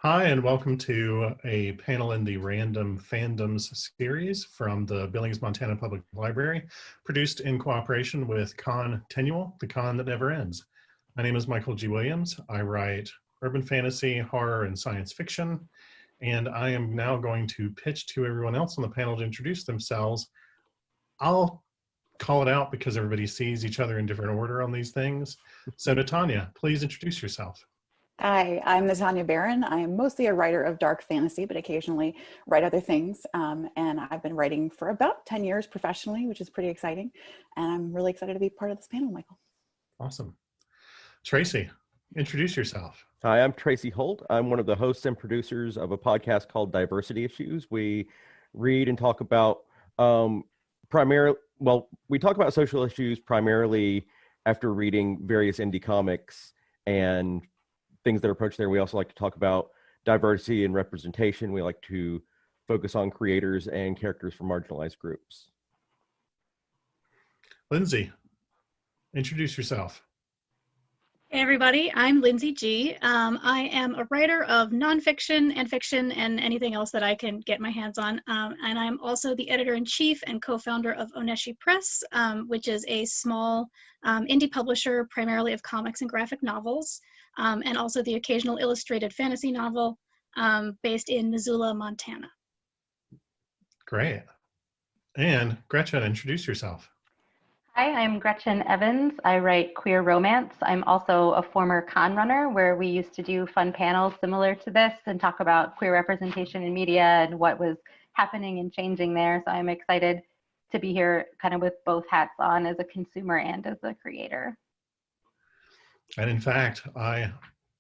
Hi, and welcome to a panel in the Random Fandoms series from the Billings Montana Public Library, produced in cooperation with ConTinual, the con that never ends. My name is Michael G. Williams. I write urban fantasy, horror, and science fiction, and I am now going to pitch to everyone else on the panel to introduce themselves. I'll call it out because everybody sees each other in different order on these things. So Natania, please introduce yourself. Hi, I'm Natania Barron. I am mostly a writer of dark fantasy, but occasionally write other things. And I've been writing for about 10 years professionally, which is pretty exciting. And I'm really excited to be part of this panel, Michael. Awesome. Tracy, introduce yourself. Hi, I'm Tracy Holt. I'm one of the hosts and producers of a podcast called Diversity Issues. We read and talk about we talk about social issues primarily after reading various indie comics and things that are approached there. We also like to talk about diversity and representation. We like to focus on creators and characters from marginalized groups. Lynsey, introduce yourself. Hey everybody, I'm Lynsey G. I am a writer of nonfiction and fiction and anything else that I can get my hands on. And I'm also the editor-in-chief and co-founder of Oneshi Press, which is a small indie publisher primarily of comics and graphic novels, and also the occasional illustrated fantasy novel based in Missoula, Montana. Great. And Gretchen, introduce yourself. Hi, I'm Gretchen Evans. I write queer romance. I'm also a former con runner where we used to do fun panels similar to this and talk about queer representation in media and what was happening and changing there. So I'm excited to be here kind of with both hats on as a consumer and as a creator. And in fact, I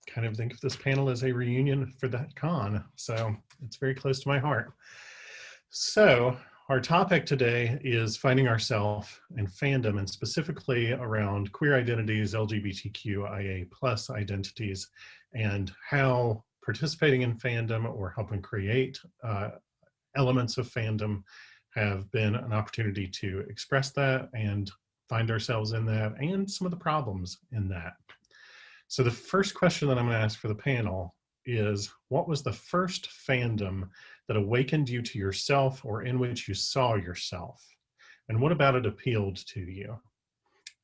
kind of think of this panel as a reunion for that con. So it's very close to my heart. So our topic today is finding ourselves in fandom, and specifically around queer identities, LGBTQIA plus identities, and how participating in fandom or helping create elements of fandom have been an opportunity to express that and find ourselves in that, and some of the problems in that. So the first question that I'm going to ask for the panel is, what was the first fandom that awakened you to yourself or in which you saw yourself? And what about it appealed to you?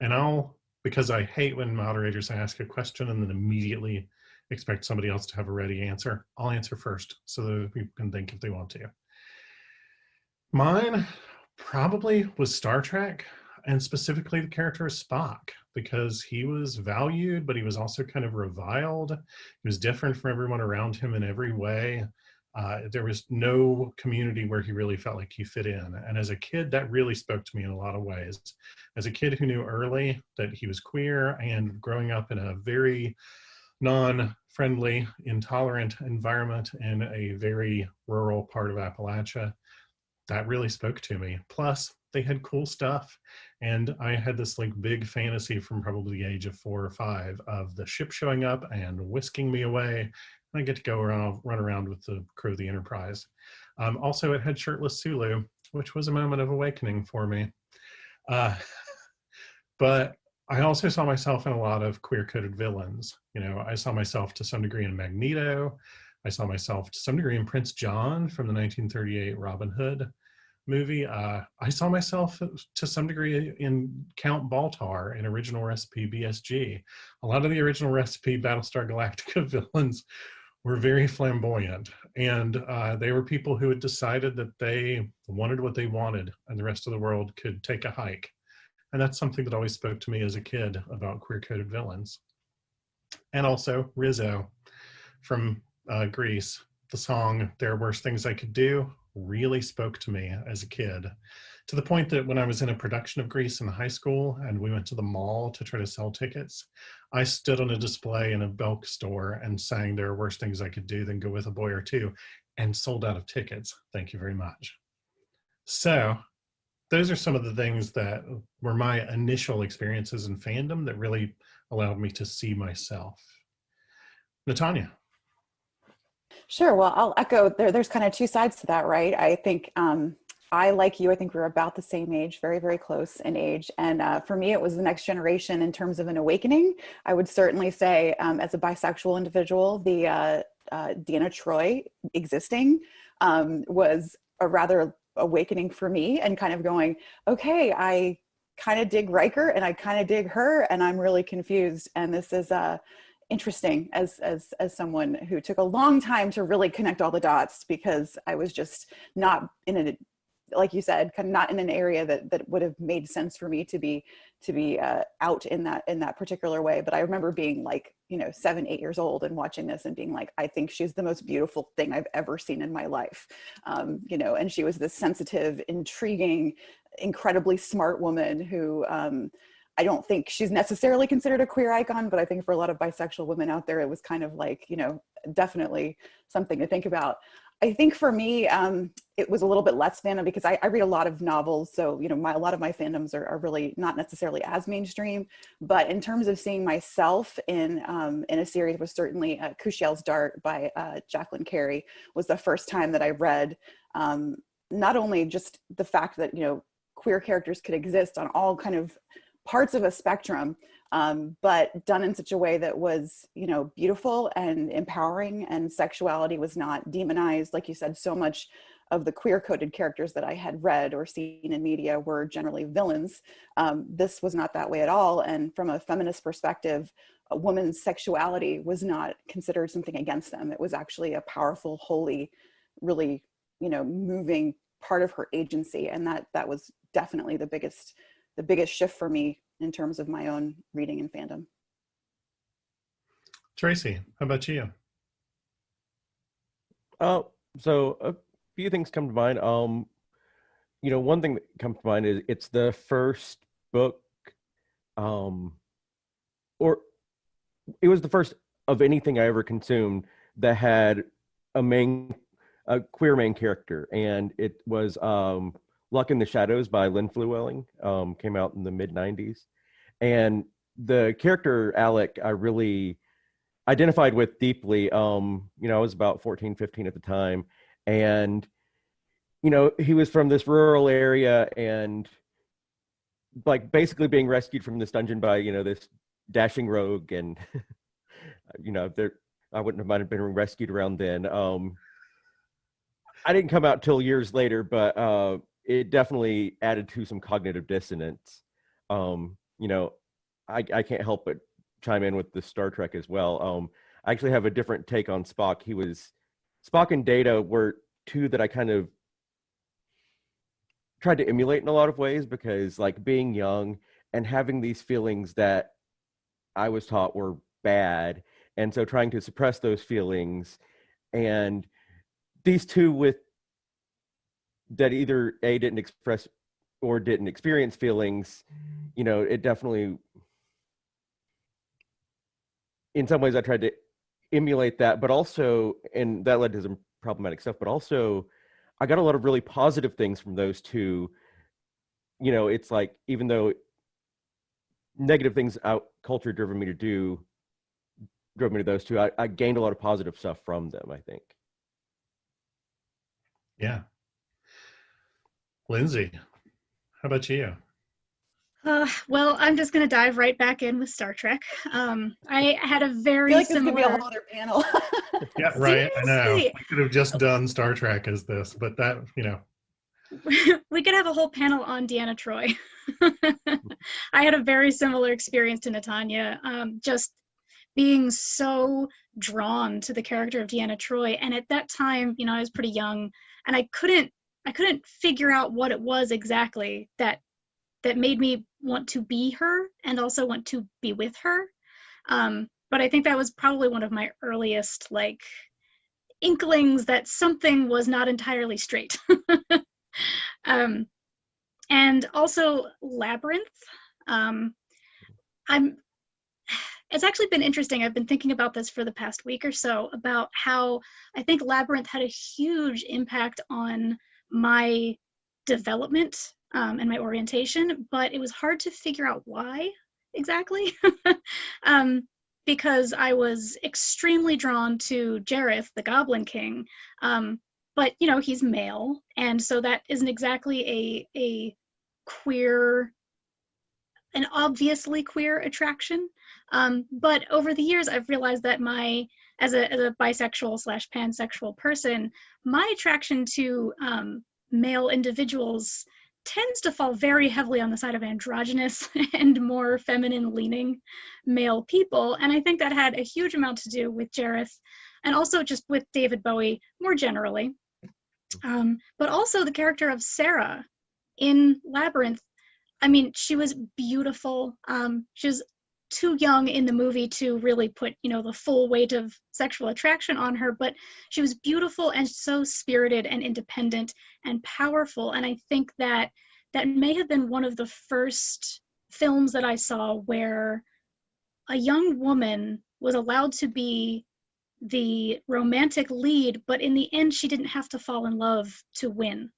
And because I hate when moderators ask a question and then immediately expect somebody else to have a ready answer, I'll answer first so that people can think if they want to. Mine probably was Star Trek, and specifically the character of Spock, because he was valued, but he was also kind of reviled. He was different from everyone around him in every way. There was no community where he really felt like he fit in. And as a kid, that really spoke to me in a lot of ways. As a kid who knew early that he was queer and growing up in a very non-friendly, intolerant environment in a very rural part of Appalachia, that really spoke to me. Plus, they had cool stuff. And I had this like big fantasy from probably the age of 4 or 5 of the ship showing up and whisking me away. And I get to go around, run around with the crew of the Enterprise. Also, it had shirtless Sulu, which was a moment of awakening for me. But I also saw myself in a lot of queer-coded villains. You know, I saw myself to some degree in Magneto. I saw myself to some degree in Prince John from the 1938 Robin Hood movie. I saw myself to some degree in Count Baltar in Original Recipe BSG. A lot of the Original Recipe Battlestar Galactica villains were very flamboyant, and they were people who had decided that they wanted what they wanted and the rest of the world could take a hike. And that's something that always spoke to me as a kid about queer-coded villains. And also Rizzo from Grease. The song There Are Worse Things I Could Do really spoke to me as a kid, to the point that when I was in a production of Grease in high school and we went to the mall to try to sell tickets, I stood on a display in a Belk store and sang There Are Worse Things I Could Do Than Go With a Boy or Two, and sold out of tickets. Thank you very much. So those are some of the things that were my initial experiences in fandom that really allowed me to see myself. Natania. Sure. Well, I'll echo there's kind of two sides to that, right? I think I, like you, I think we're about the same age, very, very close in age. And for me, it was the next generation in terms of an awakening. I would certainly say as a bisexual individual, the Deanna Troi existing was a rather awakening for me, and kind of going, okay, I kind of dig Riker and I kind of dig her, and I'm really confused. And this is interesting as someone who took a long time to really connect all the dots, because I was just not in a, like you said, kind of not in an area that would have made sense for me to be out in that particular way. But I remember being like, 7, 8 years old and watching this and being like, I think she's the most beautiful thing I've ever seen in my life. And she was this sensitive, intriguing, incredibly smart woman who, I don't think she's necessarily considered a queer icon, but I think for a lot of bisexual women out there, it was kind of like, definitely something to think about. I think for me, it was a little bit less fandom, because I read a lot of novels. So, a lot of my fandoms are really not necessarily as mainstream, but in terms of seeing myself in a series, was certainly Kushiel's Dart by Jacqueline Carey was the first time that I read, not only just the fact that, queer characters could exist on all kind of parts of a spectrum, but done in such a way that was, beautiful and empowering, and sexuality was not demonized. Like you said, so much of the queer coded characters that I had read or seen in media were generally villains. This was not that way at all. And from a feminist perspective, a woman's sexuality was not considered something against them. It was actually a powerful, holy, really, moving part of her agency. And that was definitely the biggest shift for me in terms of my own reading and fandom. Tracy, how about you? So a few things come to mind. One thing that comes to mind is it's the first book, or it was the first of anything I ever consumed that had a queer main character, and it was Luck in the Shadows by Lynn Flewelling. Came out in the mid-90s. And the character Alec, I really identified with deeply. I was about 14, 15 at the time. And, he was from this rural area and like basically being rescued from this dungeon by, this dashing rogue. And, I wouldn't have minded being rescued around then. I didn't come out till years later, but it definitely added to some cognitive dissonance. I can't help but chime in with the Star Trek as well. I actually have a different take on Spock. Spock and Data were two that I kind of tried to emulate in a lot of ways, because like being young and having these feelings that I was taught were bad, and so trying to suppress those feelings, and these two that either A, didn't express or didn't experience feelings, it definitely, in some ways I tried to emulate that, but also, and that led to some problematic stuff, but also I got a lot of really positive things from those two. It's like, even though negative things culture drove me to those two, I gained a lot of positive stuff from them, I think. Yeah. Lynsey, how about you? Well, I'm just going to dive right back in with Star Trek. I had a very I feel like similar... this could be a whole other panel. Yeah, right. I know. Seriously. We could have just done Star Trek as this, but that, We could have a whole panel on Deanna Troi. I had a very similar experience to Natania, just being so drawn to the character of Deanna Troi. And at that time, I was pretty young, and I couldn't figure out what it was exactly that made me want to be her and also want to be with her. But I think that was probably one of my earliest inklings that something was not entirely straight. And also Labyrinth. It's actually been interesting. I've been thinking about this for the past week or so, about how I think Labyrinth had a huge impact on my development and my orientation, but it was hard to figure out why exactly. Because I was extremely drawn to Jareth, the Goblin King, but he's male, and so that isn't exactly a queer an obviously queer attraction. But over the years, I've realized that as a bisexual slash pansexual person, my attraction to male individuals tends to fall very heavily on the side of androgynous and more feminine leaning male people. And I think that had a huge amount to do with Jareth and also just with David Bowie more generally. But also the character of Sarah in Labyrinth. I mean, she was beautiful. She was too young in the movie to really put, the full weight of sexual attraction on her, but she was beautiful and so spirited and independent and powerful. And I think that may have been one of the first films that I saw where a young woman was allowed to be the romantic lead, but in the end, she didn't have to fall in love to win.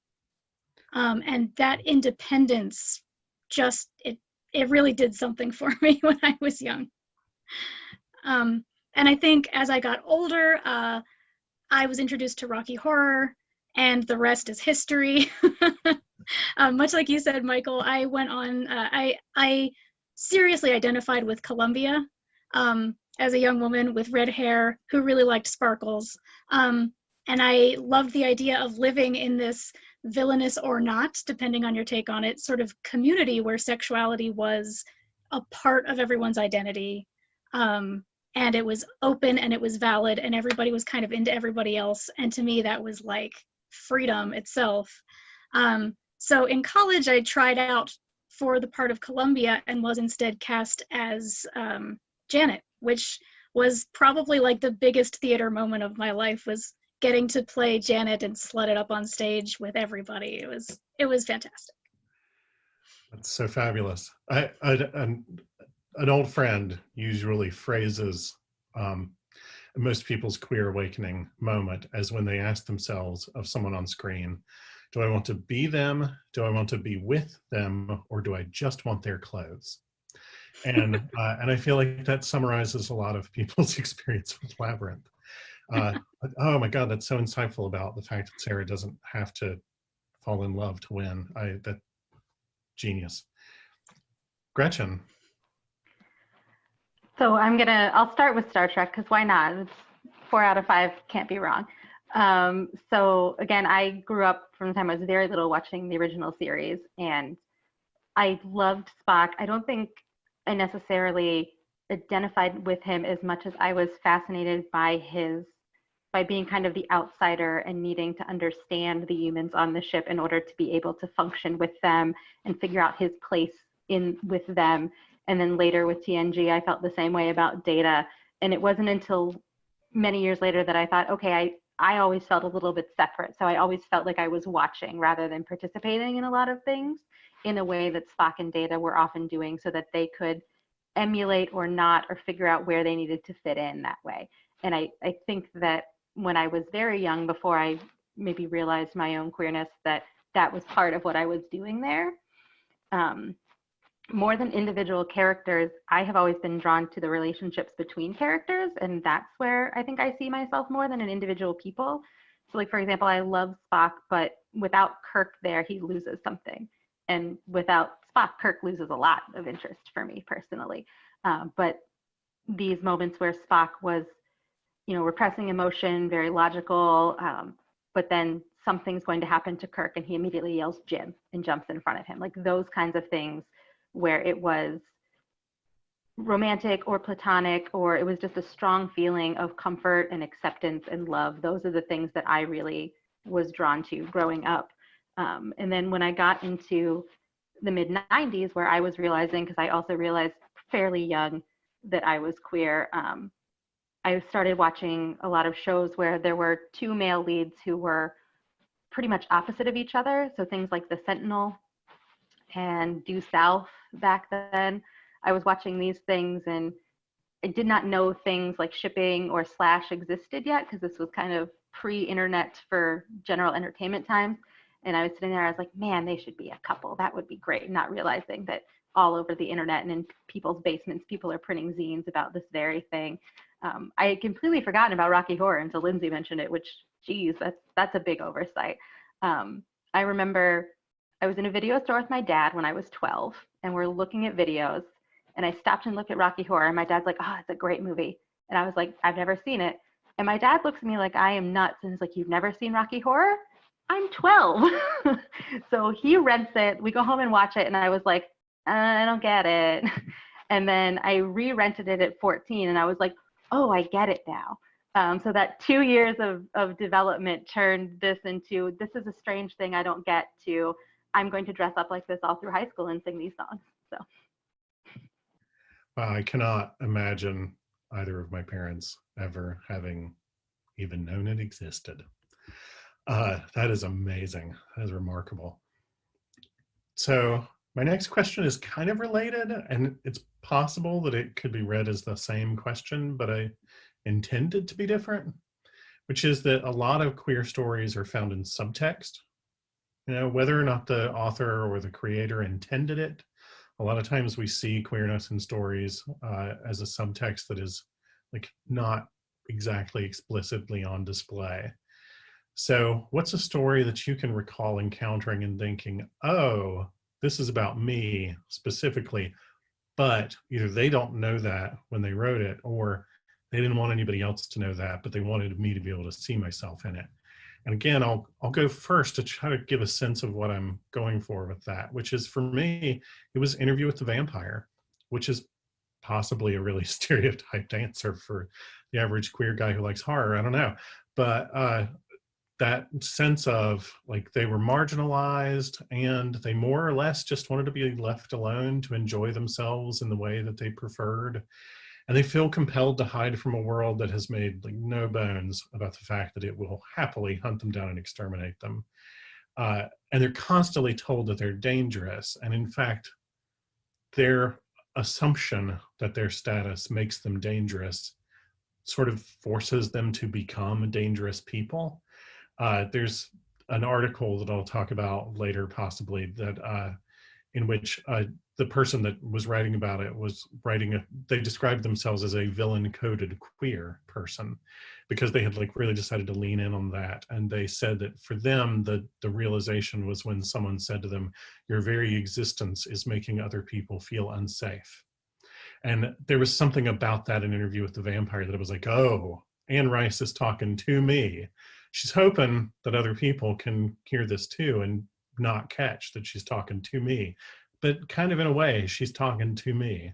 And that independence just, it really did something for me when I was young. And I think as I got older, I was introduced to Rocky Horror, and the rest is history. Much like you said, Michael, I went on, I seriously identified with Columbia as a young woman with red hair who really liked sparkles. And I loved the idea of living in this villainous or not, depending on your take on it, sort of community where sexuality was a part of everyone's identity. And it was open and it was valid and everybody was kind of into everybody else. And to me, that was like freedom itself. So in college, I tried out for the part of Columbia and was instead cast as Janet, which was probably like the biggest theater moment of my life, was getting to play Janet and slut it up on stage with everybody. It was fantastic. That's so fabulous. An old friend usually phrases most people's queer awakening moment as when they ask themselves of someone on screen, do I want to be them? Do I want to be with them? Or do I just want their clothes? And I feel like that summarizes a lot of people's experience with Labyrinth. Oh my God, that's so insightful about the fact that Sarah doesn't have to fall in love to win. That genius. Gretchen. So I'll start with Star Trek, because why not? It's 4 out of 5, can't be wrong. So again, I grew up from the time I was very little watching the original series, and I loved Spock. I don't think I necessarily identified with him as much as I was fascinated by being kind of the outsider and needing to understand the humans on the ship in order to be able to function with them and figure out his place with them. And then later with TNG, I felt the same way about Data. And it wasn't until many years later that I thought, okay, I always felt a little bit separate. So I always felt like I was watching rather than participating in a lot of things in a way that Spock and Data were often doing, so that they could emulate or not, or figure out where they needed to fit in that way. And I think that when I was very young, before I maybe realized my own queerness, that was part of what I was doing there. More than individual characters, I have always been drawn to the relationships between characters, and that's where I think I see myself more than in individual people. So like, for example, I love Spock, but without Kirk there, he loses something. And without Spock, Kirk loses a lot of interest for me personally. But these moments where Spock was, repressing emotion, very logical, but then something's going to happen to Kirk and he immediately yells Jim and jumps in front of him. Like those kinds of things where it was romantic or platonic, or it was just a strong feeling of comfort and acceptance and love. Those are the things that I really was drawn to growing up. And then when I got into the mid-90s, where I was realizing, because I also realized fairly young that I was queer, I started watching a lot of shows where there were 2 male leads who were pretty much opposite of each other. So things like The Sentinel and Due South back then. I was watching these things and I did not know things like shipping or slash existed yet, because this was kind of pre-internet for general entertainment times. And I was sitting there, I was like, man, they should be a couple. That would be great. Not realizing that all over the internet and in people's basements, people are printing zines about this very thing. I had completely forgotten about Rocky Horror until Lynsey mentioned it, which, geez, that's a big oversight. I remember I was in a video store with my dad when I was 12, and we're looking at videos, and I stopped and looked at Rocky Horror, and my dad's like, oh, it's a great movie. And I was like, I've never seen it. And my dad looks at me like I am nuts, and he's like, you've never seen Rocky Horror? I'm 12. So he rents it. We go home and watch it, and I was like, I don't get it. And then I re-rented it at 14, and I was like, oh, I get it now. So that 2 years of development turned this into, this is a strange thing I don't get, to I'm going to dress up like this all through high school and sing these songs. So. Wow, I cannot imagine either of my parents ever having even known it existed. That is amazing. That is remarkable. So my next question is kind of related, and it's possible that it could be read as the same question, but I intended to be different, which is that a lot of queer stories are found in subtext. You know, whether or not the author or the creator intended it, a lot of times we see queerness in stories as a subtext that is like not exactly explicitly on display. So what's a story that you can recall encountering and thinking, oh, this is about me specifically, but either they don't know that when they wrote it, or they didn't want anybody else to know that, but they wanted me to be able to see myself in it. And again, I'll go first to try to give a sense of what I'm going for with that, which is, for me, it was Interview with the Vampire, which is possibly a really stereotyped answer for the average queer guy who likes horror. I don't know. But that sense of like they were marginalized and they more or less just wanted to be left alone to enjoy themselves in the way that they preferred. And they feel compelled to hide from a world that has made like no bones about the fact that it will happily hunt them down and exterminate them. And they're constantly told that they're dangerous. And in fact, their assumption that their status makes them dangerous sort of forces them to become dangerous people. There's an article that I'll talk about later, possibly, that in which the person that was writing about it was they described themselves as a villain-coded queer person because they had like really decided to lean in on that. And they said that for them, the realization was when someone said to them, your very existence is making other people feel unsafe. And there was something about that in Interview with the Vampire that it was like, oh, Anne Rice is talking to me. She's hoping that other people can hear this too and not catch that she's talking to me. But kind of in a way, she's talking to me.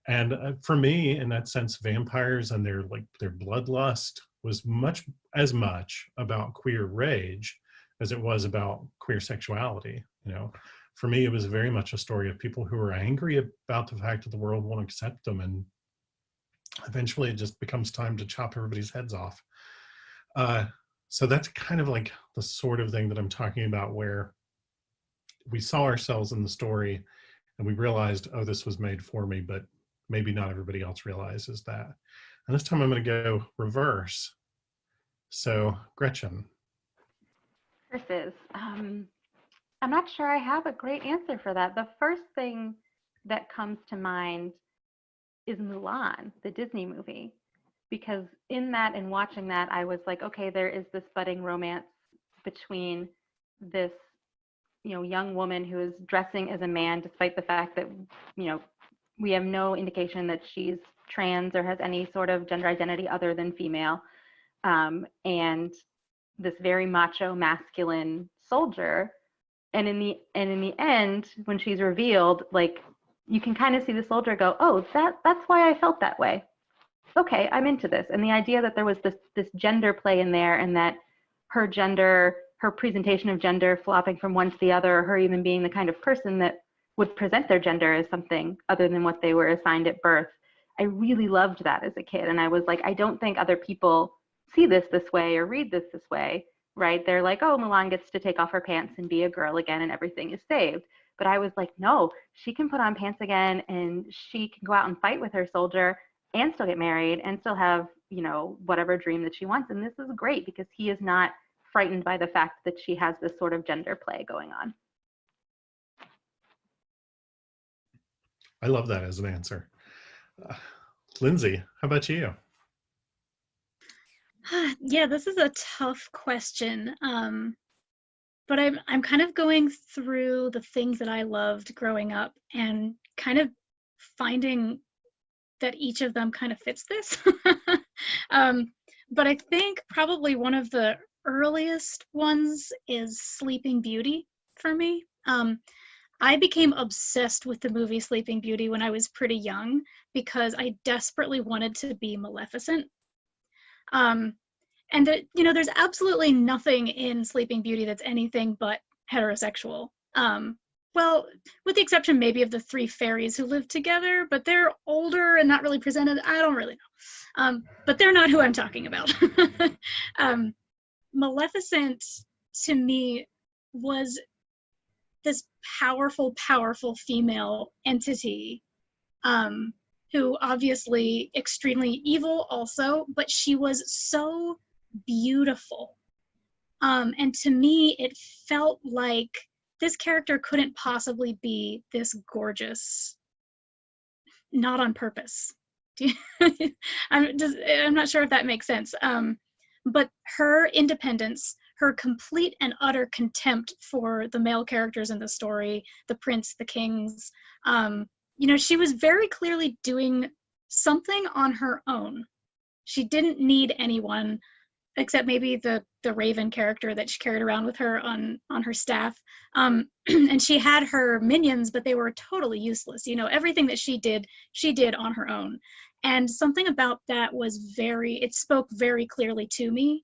And for me, in that sense, vampires and their bloodlust was as much about queer rage as it was about queer sexuality. You know, for me, it was very much a story of people who are angry about the fact that the world won't accept them, and eventually it just becomes time to chop everybody's heads off. So that's kind of like the sort of thing that I'm talking about, where we saw ourselves in the story and we realized, oh, this was made for me, but maybe not everybody else realizes that. And this time I'm going to go reverse. So Gretchen. Versus, I'm not sure I have a great answer for that. The first thing that comes to mind is Mulan, the Disney movie, because in that and watching that, I was like, okay, there is this budding romance between this, young woman who is dressing as a man, despite the fact that, we have no indication that she's trans or has any sort of gender identity other than female, and this very macho, masculine soldier. And in the end, when she's revealed, like, you can kind of see the soldier go, oh, that's why I felt that way. Okay, I'm into this. And the idea that there was this gender play in there, and that her gender, her presentation of gender flopping from one to the other, her even being the kind of person that would present their gender as something other than what they were assigned at birth. I really loved that as a kid. And I was like, I don't think other people see this way or read this way, right? They're like, oh, Mulan gets to take off her pants and be a girl again and everything is saved. But I was like, no, she can put on pants again and she can go out and fight with her soldier and still get married and still have, whatever dream that she wants. And this is great because he is not frightened by the fact that she has this sort of gender play going on. I love that as an answer. Lynsey, how about you? Yeah, this is a tough question. but I'm kind of going through the things that I loved growing up and kind of finding that each of them kind of fits this. But I think probably one of the earliest ones is Sleeping Beauty for me. I became obsessed with the movie Sleeping Beauty when I was pretty young because I desperately wanted to be Maleficent. Um, and there's absolutely nothing in Sleeping Beauty that's anything but heterosexual. Well, with the exception maybe of the three fairies who live together, but they're older and not really presented. I don't really know. But they're not who I'm talking about. Maleficent, to me, was this powerful, powerful female entity, who obviously extremely evil also, but she was so beautiful. And to me, it felt like this character couldn't possibly be this gorgeous, not on purpose. I'm not sure if that makes sense. But her independence, her complete and utter contempt for the male characters in the story, the prince, the kings, she was very clearly doing something on her own. She didn't need anyone except maybe the Raven character that she carried around with her on her staff. And she had her minions, but they were totally useless. Everything that she did on her own. And something about that it spoke very clearly to me.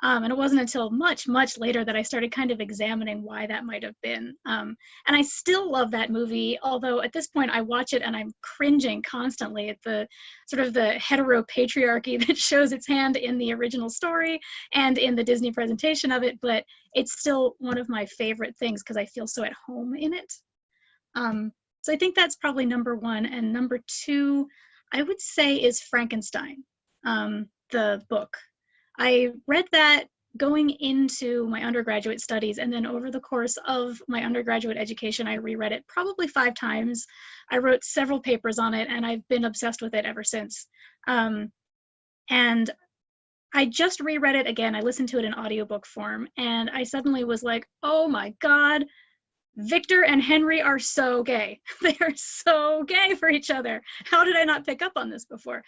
And it wasn't until much, much later that I started kind of examining why that might have been. And I still love that movie, although at this point I watch it and I'm cringing constantly at the sort of the heteropatriarchy that shows its hand in the original story and in the Disney presentation of it, but it's still one of my favorite things because I feel so at home in it. So I think that's probably number one. And number two, I would say, is Frankenstein, the book. I read that going into my undergraduate studies, and then over the course of my undergraduate education, I reread it probably 5 times. I wrote several papers on it, and I've been obsessed with it ever since. And I just reread it again. I listened to it in audiobook form, and I suddenly was like, oh my God, Victor and Henry are so gay. They are so gay for each other. How did I not pick up on this before?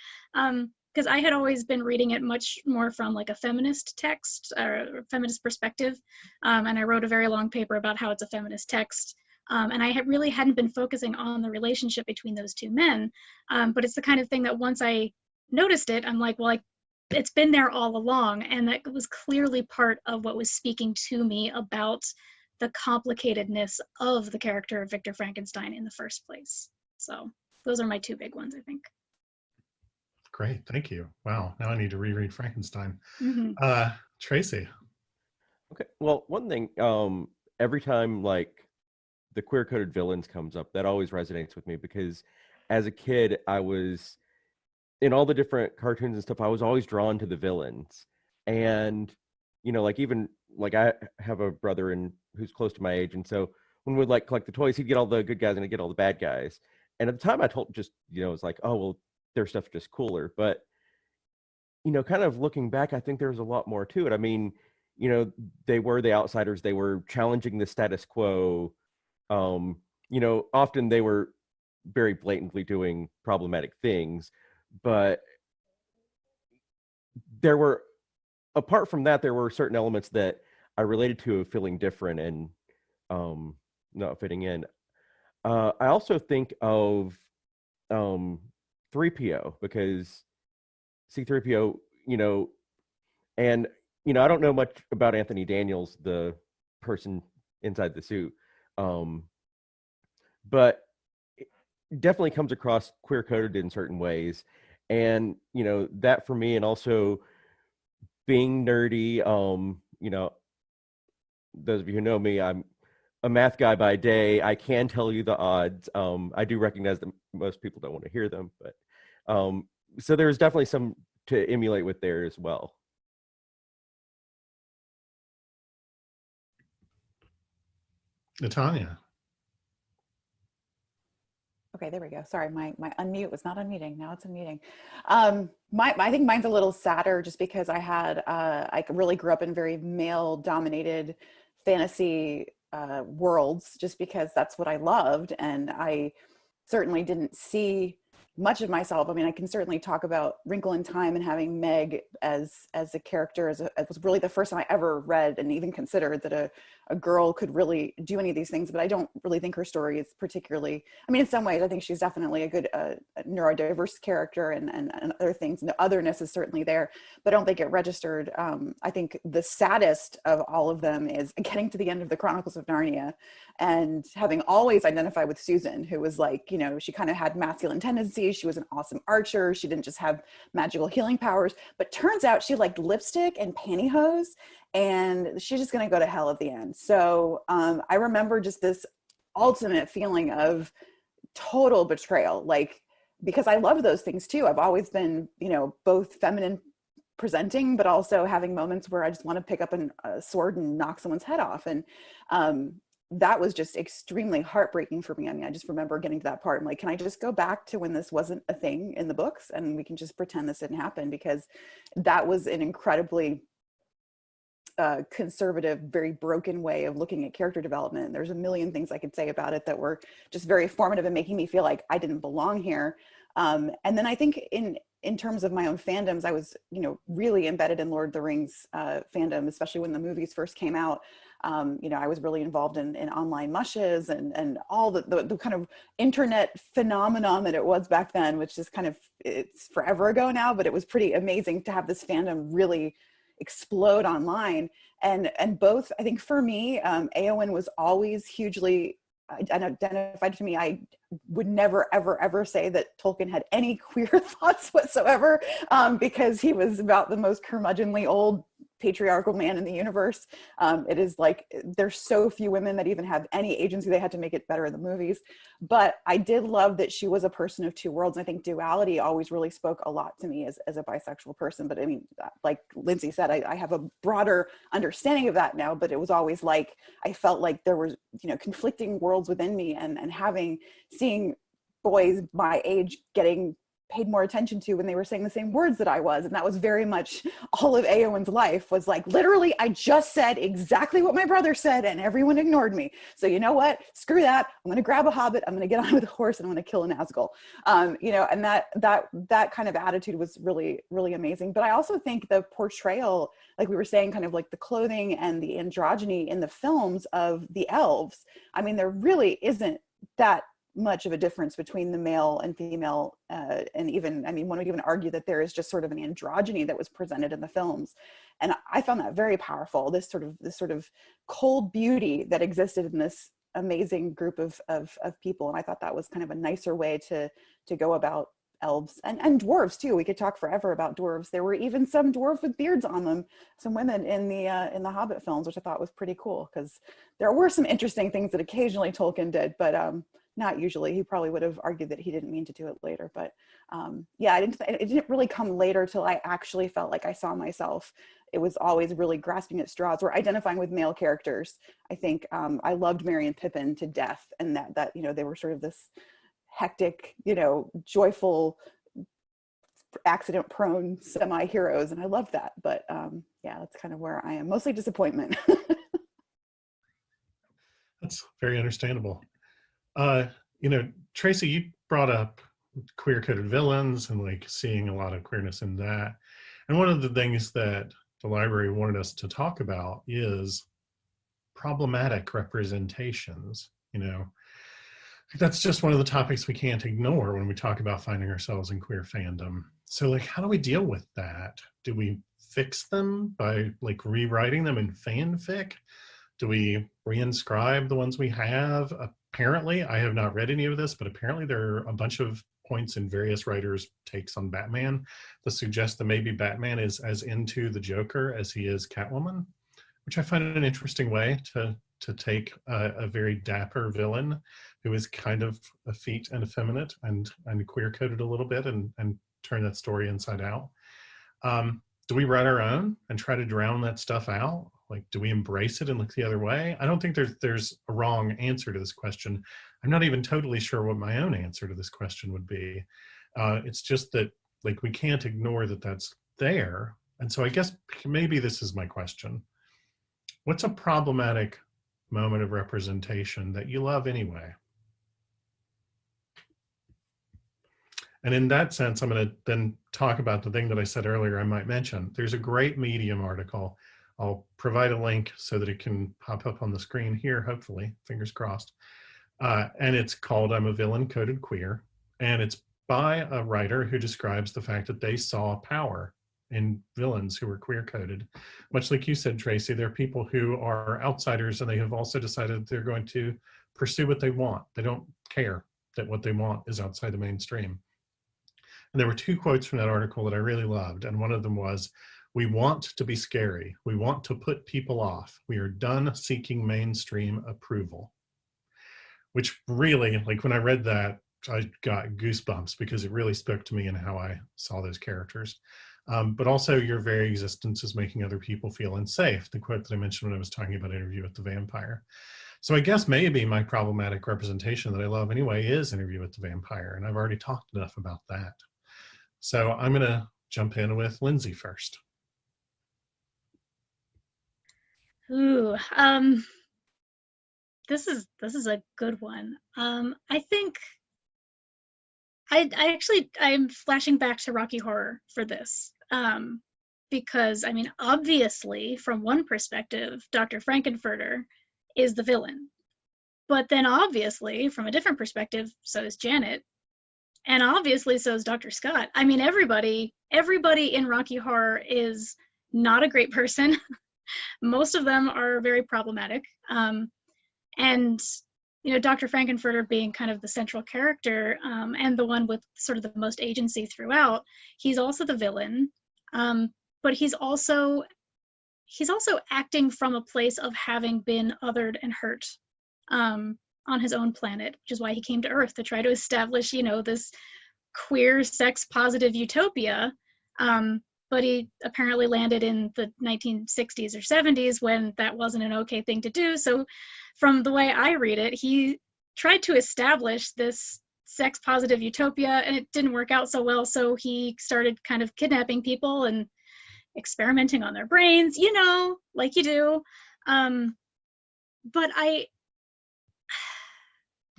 Because I had always been reading it much more from like a feminist text or feminist perspective. And I wrote a very long paper about how it's a feminist text. And I really hadn't been focusing on the relationship between those two men. But it's the kind of thing that once I noticed it, I'm like, well, it's been there all along. And that was clearly part of what was speaking to me about the complicatedness of the character of Victor Frankenstein in the first place. So those are my 2 big ones, I think. Great, thank you. Wow, now I need to reread Frankenstein. Mm-hmm. Tracy. Okay, well, one thing, every time like the queer-coded villains comes up, that always resonates with me because as a kid, I was in all the different cartoons and stuff, I was always drawn to the villains. And, like even like I have a brother who's close to my age. And so when we'd like collect the toys, he'd get all the good guys and I'd get all the bad guys. And at the time I told just, it's like, oh, well, their stuff's just cooler. But, kind of looking back, I think there's a lot more to it. I mean, they were the outsiders. They were challenging the status quo. Often they were very blatantly doing problematic things, but apart from that, there were certain elements that I related to feeling different and not fitting in. I also think of 3PO because C-3PO, and I don't know much about Anthony Daniels, the person inside the suit, but it definitely comes across queer-coded in certain ways, and that for me, and also being nerdy, those of you who know me, I'm a math guy by day. I can tell you the odds. I do recognize that most people don't want to hear them, but so there's definitely some to emulate with there as well. Natania. Okay, there we go. Sorry, my unmute was not unmuting. Now it's unmuting. I think mine's a little sadder just because I really grew up in very male dominated fantasy worlds, just because that's what I loved. And I certainly didn't see much of myself. I mean, I can certainly talk about Wrinkle in Time and having Meg as a character, it was really the first time I ever read and even considered that a girl could really do any of these things. But I don't really think her story is particularly, I mean, in some ways, I think she's definitely a good neurodiverse character, and other things, and the otherness is certainly there, but I don't think it registered. I think the saddest of all of them is getting to the end of the Chronicles of Narnia and having always identified with Susan, who was like, you know, she kind of had masculine tendencies. She was an awesome archer. She didn't just have magical healing powers, but turns out she liked lipstick and pantyhose, and she's just going to go to hell at the end. So I remember just this ultimate feeling of total betrayal, like, because I love those things too. I've always been, you know, both feminine presenting, but also having moments where I just want to pick up a sword and knock someone's head off. And that was just extremely heartbreaking for me. I mean, I just remember getting to that part. I'm like, can I just go back to when this wasn't a thing in the books and we can just pretend this didn't happen? Because that was an incredibly conservative, very broken way of looking at character development. There's a million things I could say about it that were just very formative and making me feel like I didn't belong here. And then I think in terms of my own fandoms, I was, you know, really embedded in Lord of the Rings fandom, especially when the movies first came out. You know, I was really involved in online mushes and all the kind of internet phenomenon that it was back then, which is kind of, it's forever ago now, but it was pretty amazing to have this fandom really explode online. And both, I think for me, Éowyn was always hugely identified to me. I would never, ever, ever say that Tolkien had any queer thoughts whatsoever, because he was about the most curmudgeonly old patriarchal man in the universe. It is like, there's so few women that even have any agency. They had to make it better in the movies. But I did love that she was a person of two worlds. I think duality always really spoke a lot to me as a bisexual person. But I mean, like Lynsey said, I have a broader understanding of that now, but it was always like, I felt like there was, you know, conflicting worlds within me, and seeing boys my age getting paid more attention to when they were saying the same words that I was. And that was very much all of Éowyn's life, was like, literally, I just said exactly what my brother said and everyone ignored me. So you know what? Screw that. I'm going to grab a hobbit. I'm going to get on with a horse and I'm going to kill a Nazgul. You know, and that kind of attitude was really, really amazing. But I also think the portrayal, like we were saying, kind of like the clothing and the androgyny in the films of the elves. I mean, there really isn't that much of a difference between the male and female, and even, I mean, one would even argue that there is just sort of an androgyny that was presented in the films, and I found that very powerful. This sort of cold beauty that existed in this amazing group of people, and I thought that was kind of a nicer way to go about elves and dwarves too. We could talk forever about dwarves. There were even some dwarves with beards on them, some women in the Hobbit films, which I thought was pretty cool, because there were some interesting things that occasionally Tolkien did, but not usually. He probably would have argued that he didn't mean to do it later. But yeah, it didn't really come later till I actually felt like I saw myself. It was always really grasping at straws or identifying with male characters. I think I loved Merry and Pippin to death, and that you know, they were sort of this hectic, you know, joyful, accident prone semi-heroes, and I loved that. But yeah, that's kind of where I am. Mostly disappointment. That's very understandable. You know, Tracy, you brought up queer-coded villains and like seeing a lot of queerness in that. And one of the things that the library wanted us to talk about is problematic representations. You know, that's just one of the topics we can't ignore when we talk about finding ourselves in queer fandom. So like, how do we deal with that? Do we fix them by like rewriting them in fanfic? Do we reinscribe the ones we have? Apparently, I have not read any of this, but apparently there are a bunch of points in various writers' takes on Batman that suggest that maybe Batman is as into the Joker as he is Catwoman, which I find an interesting way to take a very dapper villain who is kind of effete and effeminate and queer-coded a little bit and turn that story inside out. Do we write our own and try to drown that stuff out? Like, do we embrace it and look the other way? I don't think there's a wrong answer to this question. I'm not even totally sure what my own answer to this question would be. It's just that, like, we can't ignore that that's there. And so I guess maybe this is my question. What's a problematic moment of representation that you love anyway? And in that sense, I'm going to then talk about the thing that I said earlier I might mention. There's a great Medium article. I'll provide a link so that it can pop up on the screen here, hopefully, fingers crossed. And it's called I'm a Villain Coded Queer. And it's by a writer who describes the fact that they saw power in villains who were queer coded. Much like you said, Tracy, they're people who are outsiders, and they have also decided they're going to pursue what they want. They don't care that what they want is outside the mainstream. And there were two quotes from that article that I really loved. And one of them was, "We want to be scary. We want to put people off. We are done seeking mainstream approval." Which really, like when I read that, I got goosebumps because it really spoke to me and how I saw those characters. But also, your very existence is making other people feel unsafe. The quote that I mentioned when I was talking about Interview with the Vampire. So I guess maybe my problematic representation that I love anyway is Interview with the Vampire. And I've already talked enough about that. So I'm going to jump in with Lynsey first. Ooh, this is a good one. I think I'm flashing back to Rocky Horror for this, because I mean, obviously, from one perspective, Dr. Frankenfurter is the villain, but then obviously, from a different perspective, so is Janet, and obviously, so is Dr. Scott. I mean, everybody in Rocky Horror is not a great person. Most of them are very problematic. And, you know, Dr. Frankenfurter being kind of the central character, and the one with sort of the most agency throughout, he's also the villain. But he's also acting from a place of having been othered and hurt on his own planet, which is why he came to Earth, to try to establish, you know, this queer sex positive utopia. But he apparently landed in the 1960s or 70s when that wasn't an okay thing to do. So from the way I read it, he tried to establish this sex positive utopia, and it didn't work out so well. So he started kind of kidnapping people and experimenting on their brains, you know, like you do. But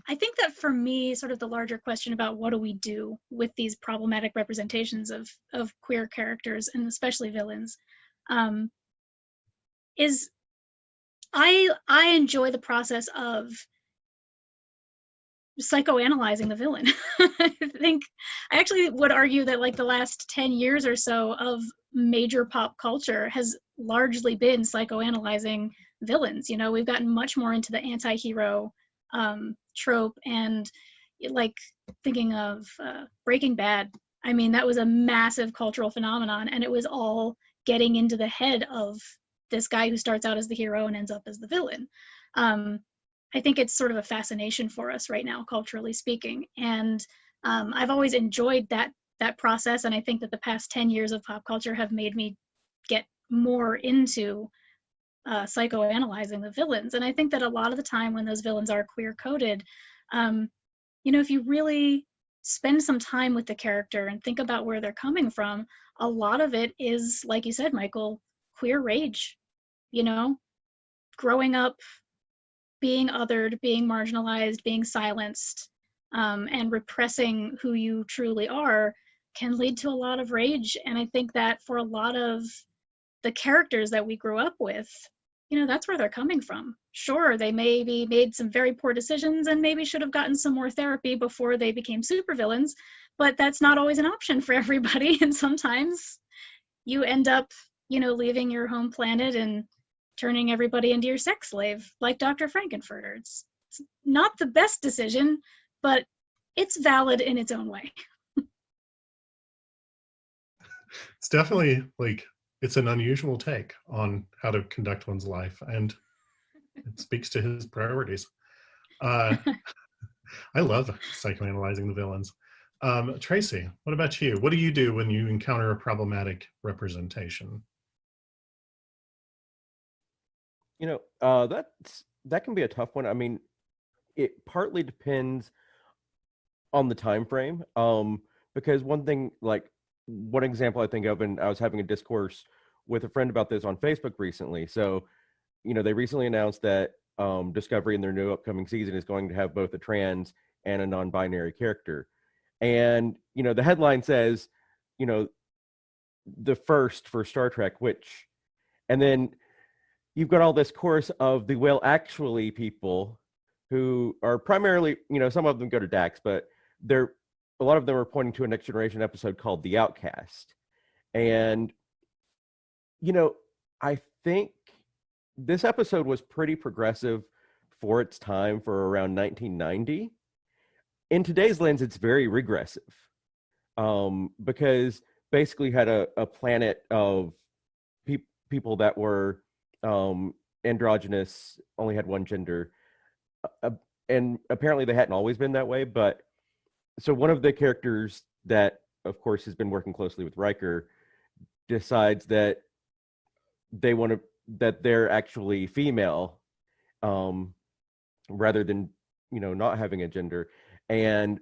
I think that for me, sort of the larger question about what do we do with these problematic representations of queer characters, and especially villains, is I enjoy the process of psychoanalyzing the villain. I actually would argue that like the last 10 years or so of major pop culture has largely been psychoanalyzing villains. You know, we've gotten much more into the anti-hero trope, and like thinking of Breaking Bad. I mean, that was a massive cultural phenomenon, and it was all getting into the head of this guy who starts out as the hero and ends up as the villain. I think it's sort of a fascination for us right now, culturally speaking, and I've always enjoyed that process, and I think that the past 10 years of pop culture have made me get more into psychoanalyzing the villains. And I think that a lot of the time when those villains are queer coded, you know, if you really spend some time with the character and think about where they're coming from, a lot of it is, like you said, Michael, queer rage. You know, growing up, being othered, being marginalized, being silenced, and repressing who you truly are can lead to a lot of rage. And I think that for a lot of the characters that we grew up with, you know, that's where they're coming from. Sure, they maybe made some very poor decisions and maybe should have gotten some more therapy before they became supervillains, but that's not always an option for everybody. And sometimes you end up, you know, leaving your home planet and turning everybody into your sex slave, like Dr. Frankenfurter. It's not the best decision, but it's valid in its own way. It's definitely like, it's an unusual take on how to conduct one's life, and it speaks to his priorities. I love psychoanalyzing the villains. Tracy, what about you? What do you do when you encounter a problematic representation? You know, that can be a tough one. I mean, it partly depends on the time frame. Because one thing, like one example I think of, and I was having a discourse with a friend about this on Facebook recently. So they recently announced that Discovery in their new upcoming season is going to have both a trans and a non-binary character. And, the headline says, the first for Star Trek, and then you've got all this chorus of the well, actually people who are primarily, some of them go to Dax, but a lot of them are pointing to a Next Generation episode called The Outcast. And, I think this episode was pretty progressive for its time for around 1990. In today's lens, it's very regressive, because basically had a planet of people that were androgynous, only had one gender, and apparently they hadn't always been that way. But so one of the characters that, of course, has been working closely with Riker decides that that they're actually female, rather than not having a gender, and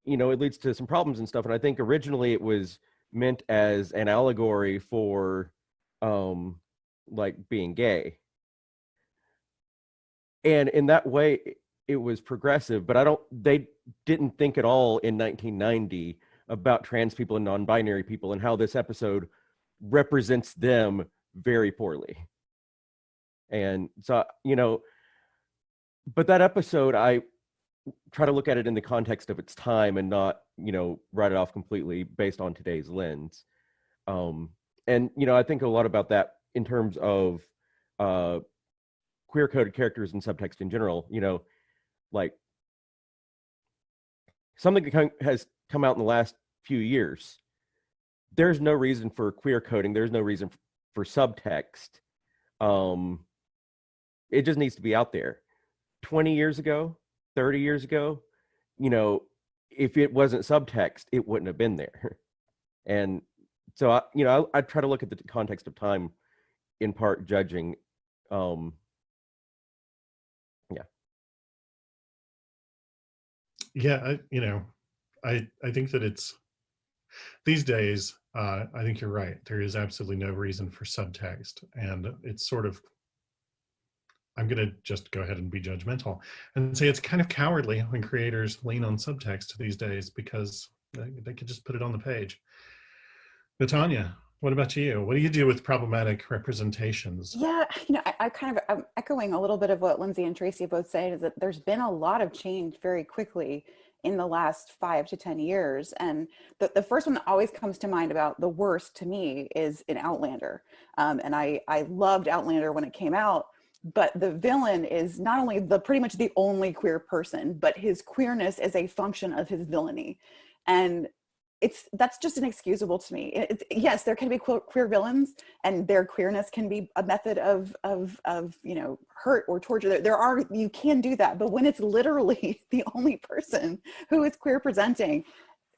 it leads to some problems and stuff. And I think originally it was meant as an allegory for like being gay, and in that way it was progressive. But they didn't think at all in 1990 about trans people and non-binary people, and how this episode represents them very poorly. And so but that episode, I try to look at it in the context of its time and not write it off completely based on today's lens. And I think a lot about that in terms of queer coded characters and subtext in general. Like something that has come out in the last few years. There's no reason for queer coding. There's no reason for subtext. It just needs to be out there. 20 years ago, 30 years ago, if it wasn't subtext, it wouldn't have been there. And so I try to look at the context of time, in part judging. I think that it's these days, I think you're right. There is absolutely no reason for subtext, and it's sort of, I'm going to just go ahead and be judgmental and say it's kind of cowardly when creators lean on subtext these days, because they could just put it on the page. Natania, what about you? What do you do with problematic representations? Yeah, I'm echoing a little bit of what Lynsey and Tracy both said, is that there's been a lot of change very quickly in the last 5 to 10 years. And the first one that always comes to mind about the worst to me is in Outlander. And I loved Outlander when it came out, but the villain is not only pretty much the only queer person, but his queerness is a function of his villainy. And that's just inexcusable to me. Yes, there can be queer villains, and their queerness can be a method of hurt or torture. You can do that, but when it's literally the only person who is queer presenting,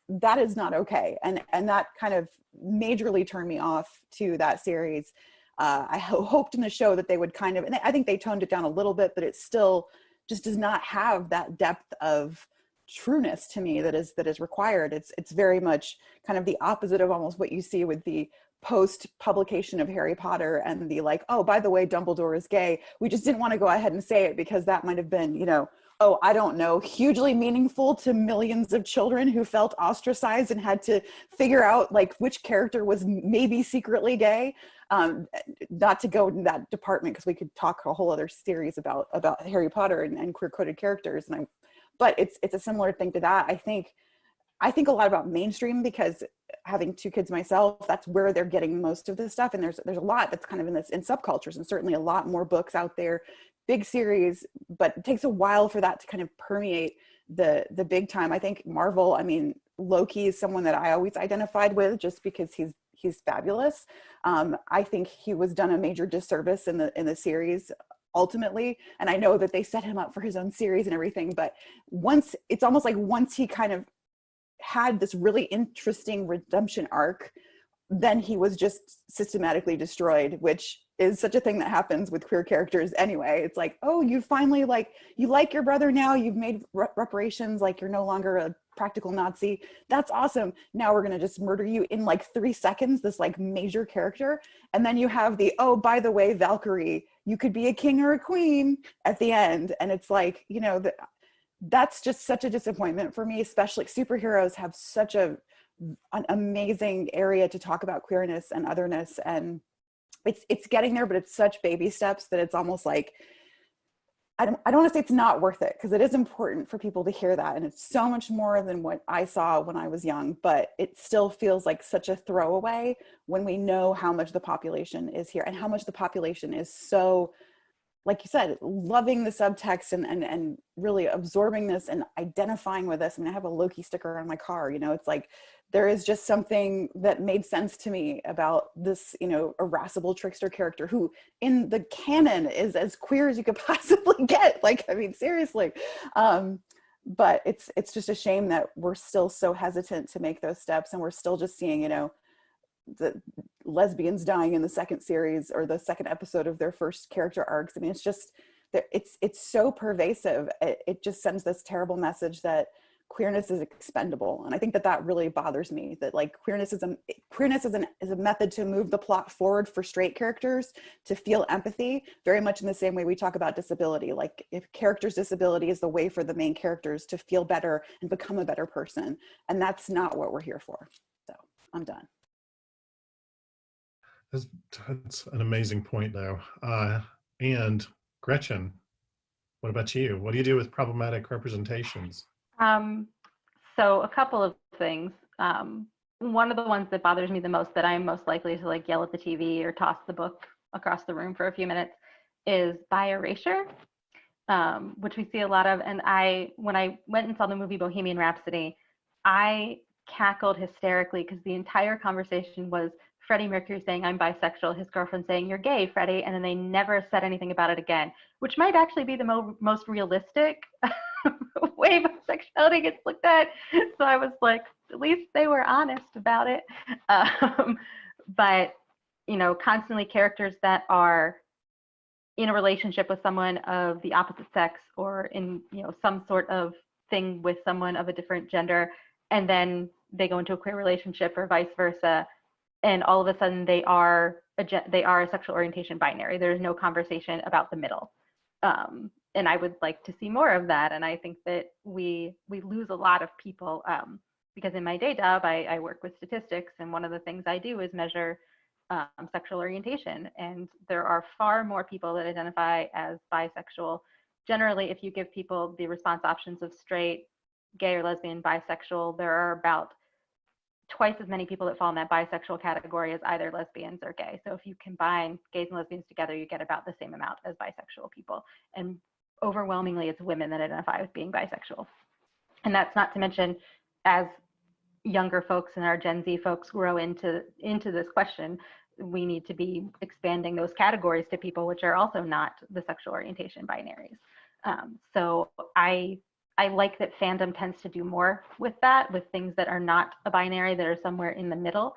that is not okay. And that kind of majorly turned me off to that series. I hoped in the show that they would kind of, and I think they toned it down a little bit, but it still just does not have that depth of trueness to me that is required. It's very much kind of the opposite of almost what you see with the post publication of Harry Potter and the like, oh, by the way, Dumbledore is gay. We just didn't want to go ahead and say it because that might have been, I don't know, hugely meaningful to millions of children who felt ostracized and had to figure out like which character was maybe secretly gay. Not to go in that department, because we could talk a whole other series about Harry Potter and queer coded characters. But it's a similar thing to that. I think a lot about mainstream, because having 2 kids myself, that's where they're getting most of this stuff. And there's a lot that's kind of in subcultures, and certainly a lot more books out there, big series, but it takes a while for that to kind of permeate the big time. I think Marvel, Loki is someone that I always identified with just because he's fabulous. I think he was done a major disservice in the series ultimately, and I know that they set him up for his own series and everything, but it's almost like once he kind of had this really interesting redemption arc, then he was just systematically destroyed, which is such a thing that happens with queer characters anyway. It's like, oh, you finally you like your brother now, you've made reparations, like you're no longer a practical Nazi. That's awesome. Now we're going to just murder you in like 3 seconds, this like major character. And then you have the, oh, by the way, Valkyrie, you could be a king or a queen at the end. And it's like, you know, that's just such a disappointment for me, especially superheroes have such an amazing area to talk about queerness and otherness. And it's getting there, but it's such baby steps that it's almost like, I don't want to say it's not worth it, because it is important for people to hear that. And it's so much more than what I saw when I was young, but it still feels like such a throwaway when we know how much the population is here and how much the population is so, like you said, loving the subtext and really absorbing this and identifying with this. I mean, I have a Loki sticker on my car, you know, it's like, there is just something that made sense to me about this, you know, irascible trickster character who in the canon is as queer as you could possibly get. Like, I mean, seriously. But it's just a shame that we're still so hesitant to make those steps. And we're still just seeing, you know, the lesbians dying in the second series or the second episode of their first character arcs. I mean, it's just, it's so pervasive. It just sends this terrible message that queerness is expendable. And I think that really bothers me, that like queerness is a method to move the plot forward for straight characters to feel empathy, very much in the same way we talk about disability. Like if characters' disability is the way for the main characters to feel better and become a better person. And that's not what we're here for. So I'm done. That's an amazing point though. And Gretchen, what about you? What do you do with problematic representations? So a couple of things. One of the ones that bothers me the most, that I'm most likely to like yell at the TV or toss the book across the room for a few minutes, is bi erasure, which we see a lot of. And when I went and saw the movie Bohemian Rhapsody, I cackled hysterically because the entire conversation was Freddie Mercury saying, "I'm bisexual," his girlfriend saying, "You're gay, Freddie," and then they never said anything about it again, which might actually be the most realistic way bisexuality gets looked at. So I was like, at least they were honest about it. But, you know, constantly characters that are in a relationship with someone of the opposite sex or in, you know, some sort of thing with someone of a different gender, and then they go into a queer relationship or vice versa, and all of a sudden they are a sexual orientation binary. There's no conversation about the middle. And I would like to see more of that. And I think that we lose a lot of people because in my day job, I work with statistics. And one of the things I do is measure sexual orientation. And there are far more people that identify as bisexual. Generally, if you give people the response options of straight, gay or lesbian, bisexual, there are about twice as many people that fall in that bisexual category as either lesbians or gay. So if you combine gays and lesbians together, you get about the same amount as bisexual people. And overwhelmingly, it's women that identify with being bisexual. And that's not to mention, as younger folks and our Gen Z folks grow into this question, we need to be expanding those categories to people which are also not the sexual orientation binaries. So I like that fandom tends to do more with that, with things that are not a binary, that are somewhere in the middle.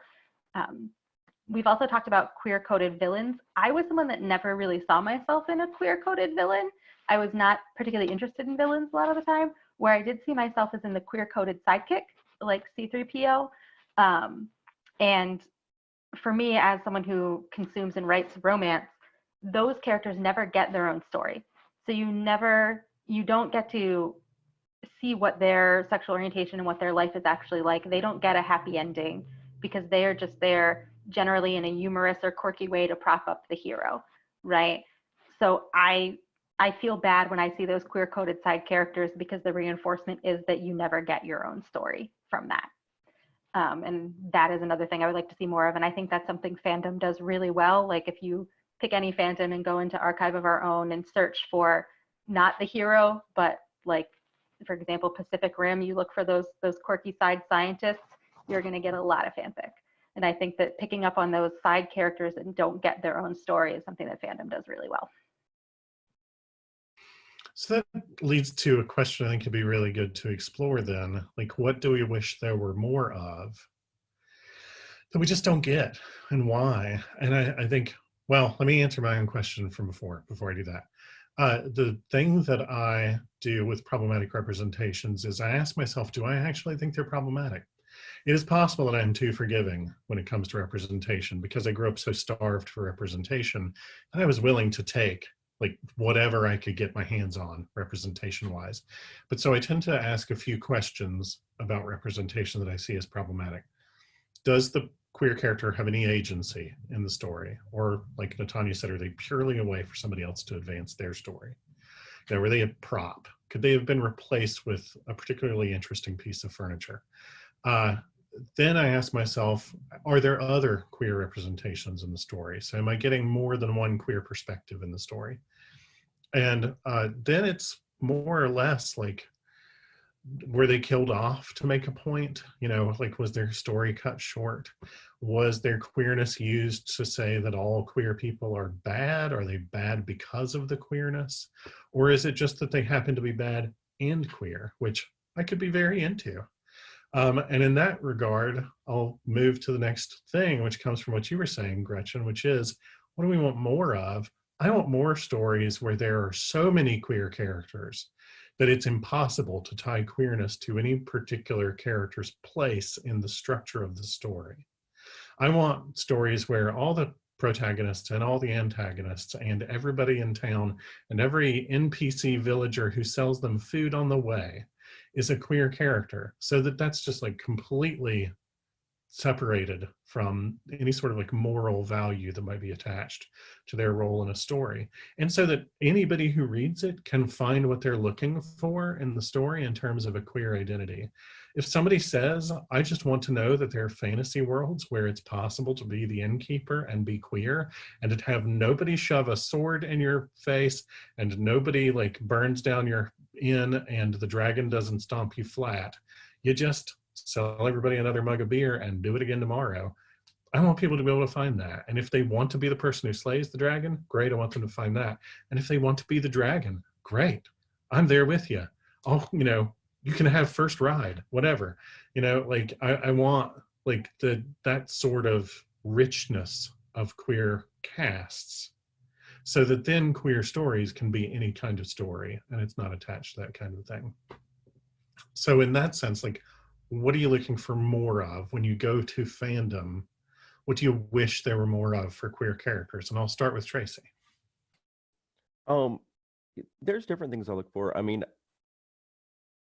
We've also talked about queer-coded villains. I was someone that never really saw myself in a queer-coded villain. I was not particularly interested in villains a lot of the time. Where I did see myself as in the queer-coded sidekick, like C-3PO. And for me, as someone who consumes and writes romance, those characters never get their own story. So you don't get to see what their sexual orientation and what their life is actually like. They don't get a happy ending because they are just there generally in a humorous or quirky way to prop up the hero, right? So I feel bad when I see those queer-coded side characters because the reinforcement is that you never get your own story from that. And that is another thing I would like to see more of. And I think that's something fandom does really well. Like if you pick any fandom and go into Archive of Our Own and search for not the hero, but like, for example, Pacific Rim, you look for those quirky side scientists, you're going to get a lot of fanfic. And I think that picking up on those side characters that don't get their own story is something that fandom does really well. So that leads to a question I think could be really good to explore then. Like, what do we wish there were more of that we just don't get, and why? And I think, well, let me answer my own question from before I do that. The thing that I do with problematic representations is I ask myself, do I actually think they're problematic? It is possible that I am too forgiving when it comes to representation because I grew up so starved for representation that I was willing to take like whatever I could get my hands on representation wise. But so I tend to ask a few questions about representation that I see as problematic. Does the queer character have any agency in the story? Or like Natania said, are they purely a way for somebody else to advance their story? You know, were they a prop? Could they have been replaced with a particularly interesting piece of furniture? Then I ask myself, are there other queer representations in the story? So am I getting more than one queer perspective in the story? And then it's more or less like, were they killed off to make a point? You know, like, was their story cut short? Was their queerness used to say that all queer people are bad? Are they bad because of the queerness? Or is it just that they happen to be bad and queer, which I could be very into? And in that regard, I'll move to the next thing, which comes from what you were saying, Gretchen, which is, what do we want more of? I want more stories where there are so many queer characters that it's impossible to tie queerness to any particular character's place in the structure of the story. I want stories where all the protagonists and all the antagonists and everybody in town and every NPC villager who sells them food on the way is a queer character, so that that's just like completely separated from any sort of like moral value that might be attached to their role in a story. And so that anybody who reads it can find what they're looking for in the story in terms of a queer identity. If somebody says, I just want to know that there are fantasy worlds where it's possible to be the innkeeper and be queer and to have nobody shove a sword in your face and nobody like burns down your inn and the dragon doesn't stomp you flat, you just sell everybody another mug of beer and do it again tomorrow. I want people to be able to find that. And if they want to be the person who slays the dragon, great, I want them to find that. And if they want to be the dragon, great, I'm there with you. Oh, you know, you can have first ride, whatever. You know, like I want like that sort of richness of queer casts, so that then queer stories can be any kind of story and it's not attached to that kind of thing. So in that sense, like, what are you looking for more of when you go to fandom? What do you wish there were more of for queer characters? And I'll start with Tracy. There's different things I look for. I mean,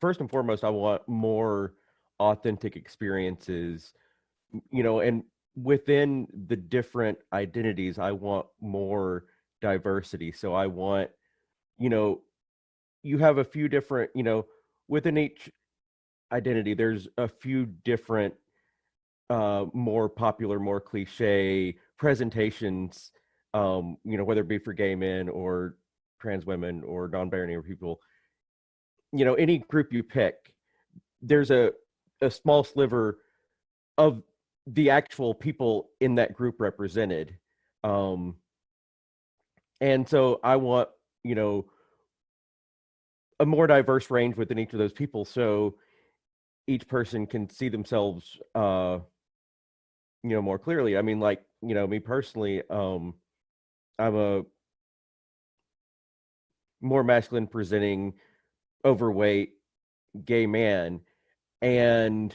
first and foremost, I want more authentic experiences, you know, and within the different identities, I want more diversity. So I want, you know, you have a few different, you know, within each identity, there's a few different, more popular, more cliche presentations, you know, whether it be for gay men or trans women or non-binary people. You know, any group you pick, there's a small sliver of the actual people in that group represented. And so I want, you know, a more diverse range within each of those people, so each person can see themselves, you know, more clearly. I mean, like, you know, me personally, I'm a more masculine presenting, overweight gay man, and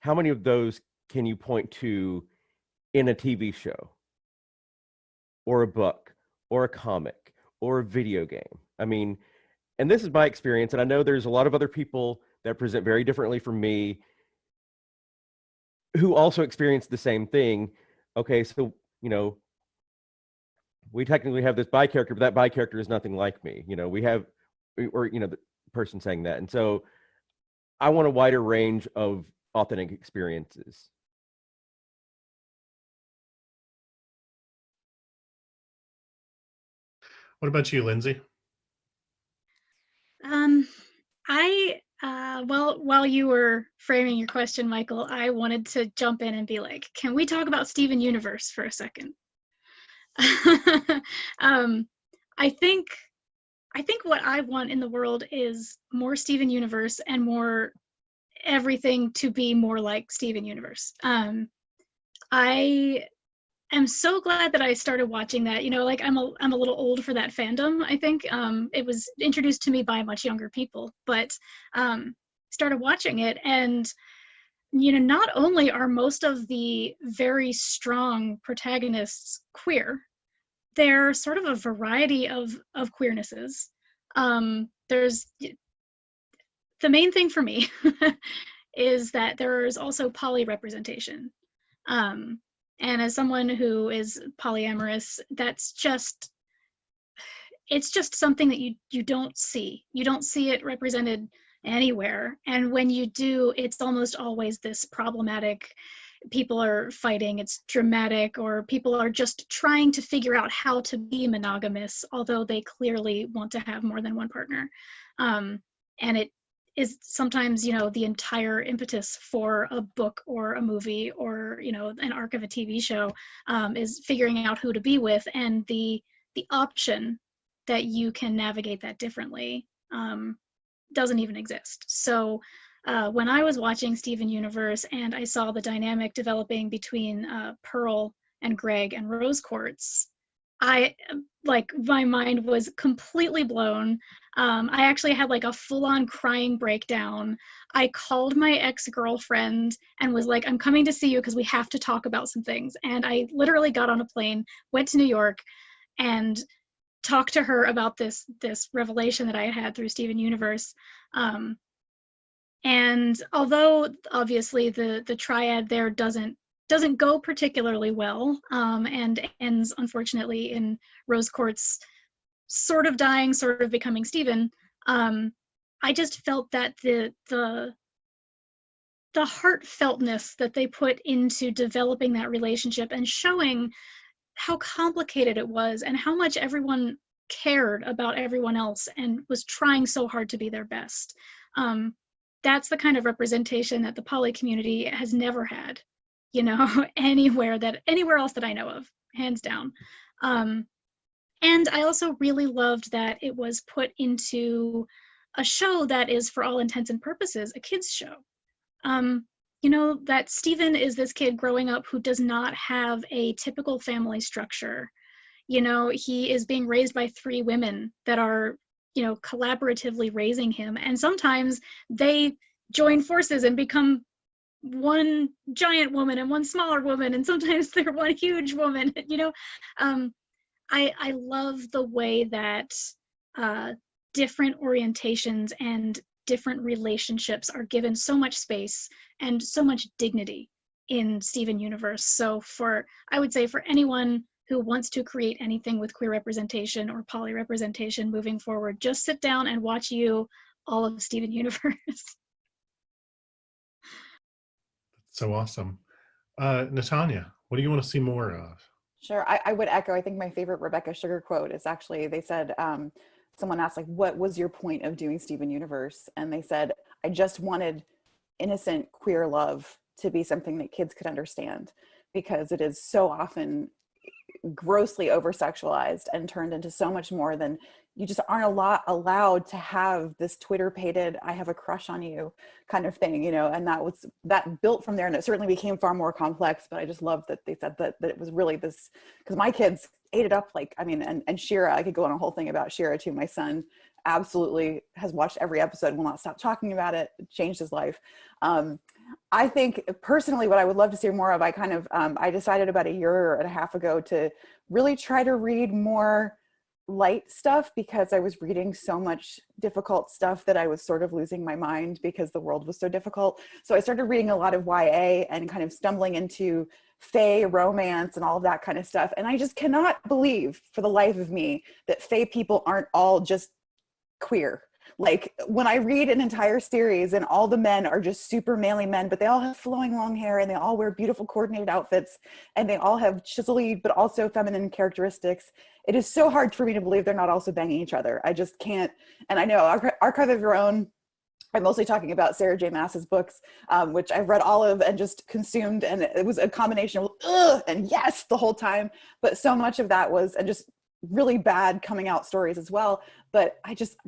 how many of those can you point to in a TV show or a book or a comic or a video game? I mean, and this is my experience, and I know there's a lot of other people that present very differently from me who also experience the same thing. Okay, so, you know, we technically have this bi character, but that bi character is nothing like me. You know, or, you know, the person saying that. And so I want a wider range of authentic experiences. What about you, Lynsey? Well, while you were framing your question, Michael, I wanted to jump in and be like, can we talk about Steven Universe for a second? I think what I want in the world is more Steven Universe and more everything to be more like Steven Universe. I am so glad that I started watching that. You know, like I'm a little old for that fandom, I think. It was introduced to me by much younger people, but started watching it, and you know, not only are most of the very strong protagonists queer, they're sort of a variety of queernesses. There's the main thing for me is that there's also poly representation. And as someone who is polyamorous, that's just, it's just something that you don't see. You don't see it represented anywhere. And when you do, it's almost always this problematic, people are fighting, it's dramatic, or people are just trying to figure out how to be monogamous, although they clearly want to have more than one partner. And it is sometimes, you know, the entire impetus for a book or a movie or, you know, an arc of a TV show, is figuring out who to be with, and the option that you can navigate that differently doesn't even exist. So when I was watching Steven Universe and I saw the dynamic developing between Pearl and Greg and Rose Quartz, my mind was completely blown. I actually had like a full-on crying breakdown. I called my ex-girlfriend and was like, I'm coming to see you because we have to talk about some things. And I literally got on a plane, went to New York, and talked to her about this revelation that I had through Steven Universe. And although obviously the triad there doesn't go particularly well, and ends unfortunately in Rose Quartz sort of dying, sort of becoming Steven, I just felt that the heartfeltness that they put into developing that relationship and showing how complicated it was and how much everyone cared about everyone else and was trying so hard to be their best. That's the kind of representation that the poly community has never had, you know, anywhere else that I know of, hands down. And I also really loved that it was put into a show that is, for all intents and purposes, a kid's show. You know, that Steven is this kid growing up who does not have a typical family structure. You know, he is being raised by 3 women that are, you know, collaboratively raising him. And sometimes they join forces and become one giant woman and one smaller woman, and sometimes they're one huge woman, you know. I love the way that different orientations and different relationships are given so much space and so much dignity in Steven Universe. So I would say for anyone who wants to create anything with queer representation or poly representation moving forward, just sit down and watch all of Steven Universe. So awesome. Natania, what do you want to see more of? Sure, I would echo. I think my favorite Rebecca Sugar quote is actually, they said, someone asked, like, what was your point of doing Steven Universe? And they said, I just wanted innocent queer love to be something that kids could understand, because it is so often grossly over-sexualized and turned into so much more than, you just aren't allowed to have this Twitter-pated, I have a crush on you kind of thing, you know. And that built from there, and it certainly became far more complex, but I just love that they said that it was really this, because my kids ate it up, like, I mean, and Shira, I could go on a whole thing about Shira too. My son absolutely has watched every episode, will not stop talking about it. It changed his life. I think personally what I would love to see more of, I decided about a year and a half ago to really try to read more light stuff, because I was reading so much difficult stuff that I was sort of losing my mind because the world was so difficult. So I started reading a lot of YA and kind of stumbling into fae romance and all of that kind of stuff. And I just cannot believe for the life of me that fae people aren't all just queer. Like, when I read an entire series and all the men are just super manly men, but they all have flowing long hair and they all wear beautiful coordinated outfits and they all have chiselly but also feminine characteristics, it is so hard for me to believe they're not also banging each other. I just can't. And I know Archive of Your Own, I'm mostly talking about Sarah J. Maas's books, which I've read all of and just consumed, and it was a combination of ugh and yes the whole time, but so much of that was, and just really bad coming out stories as well. But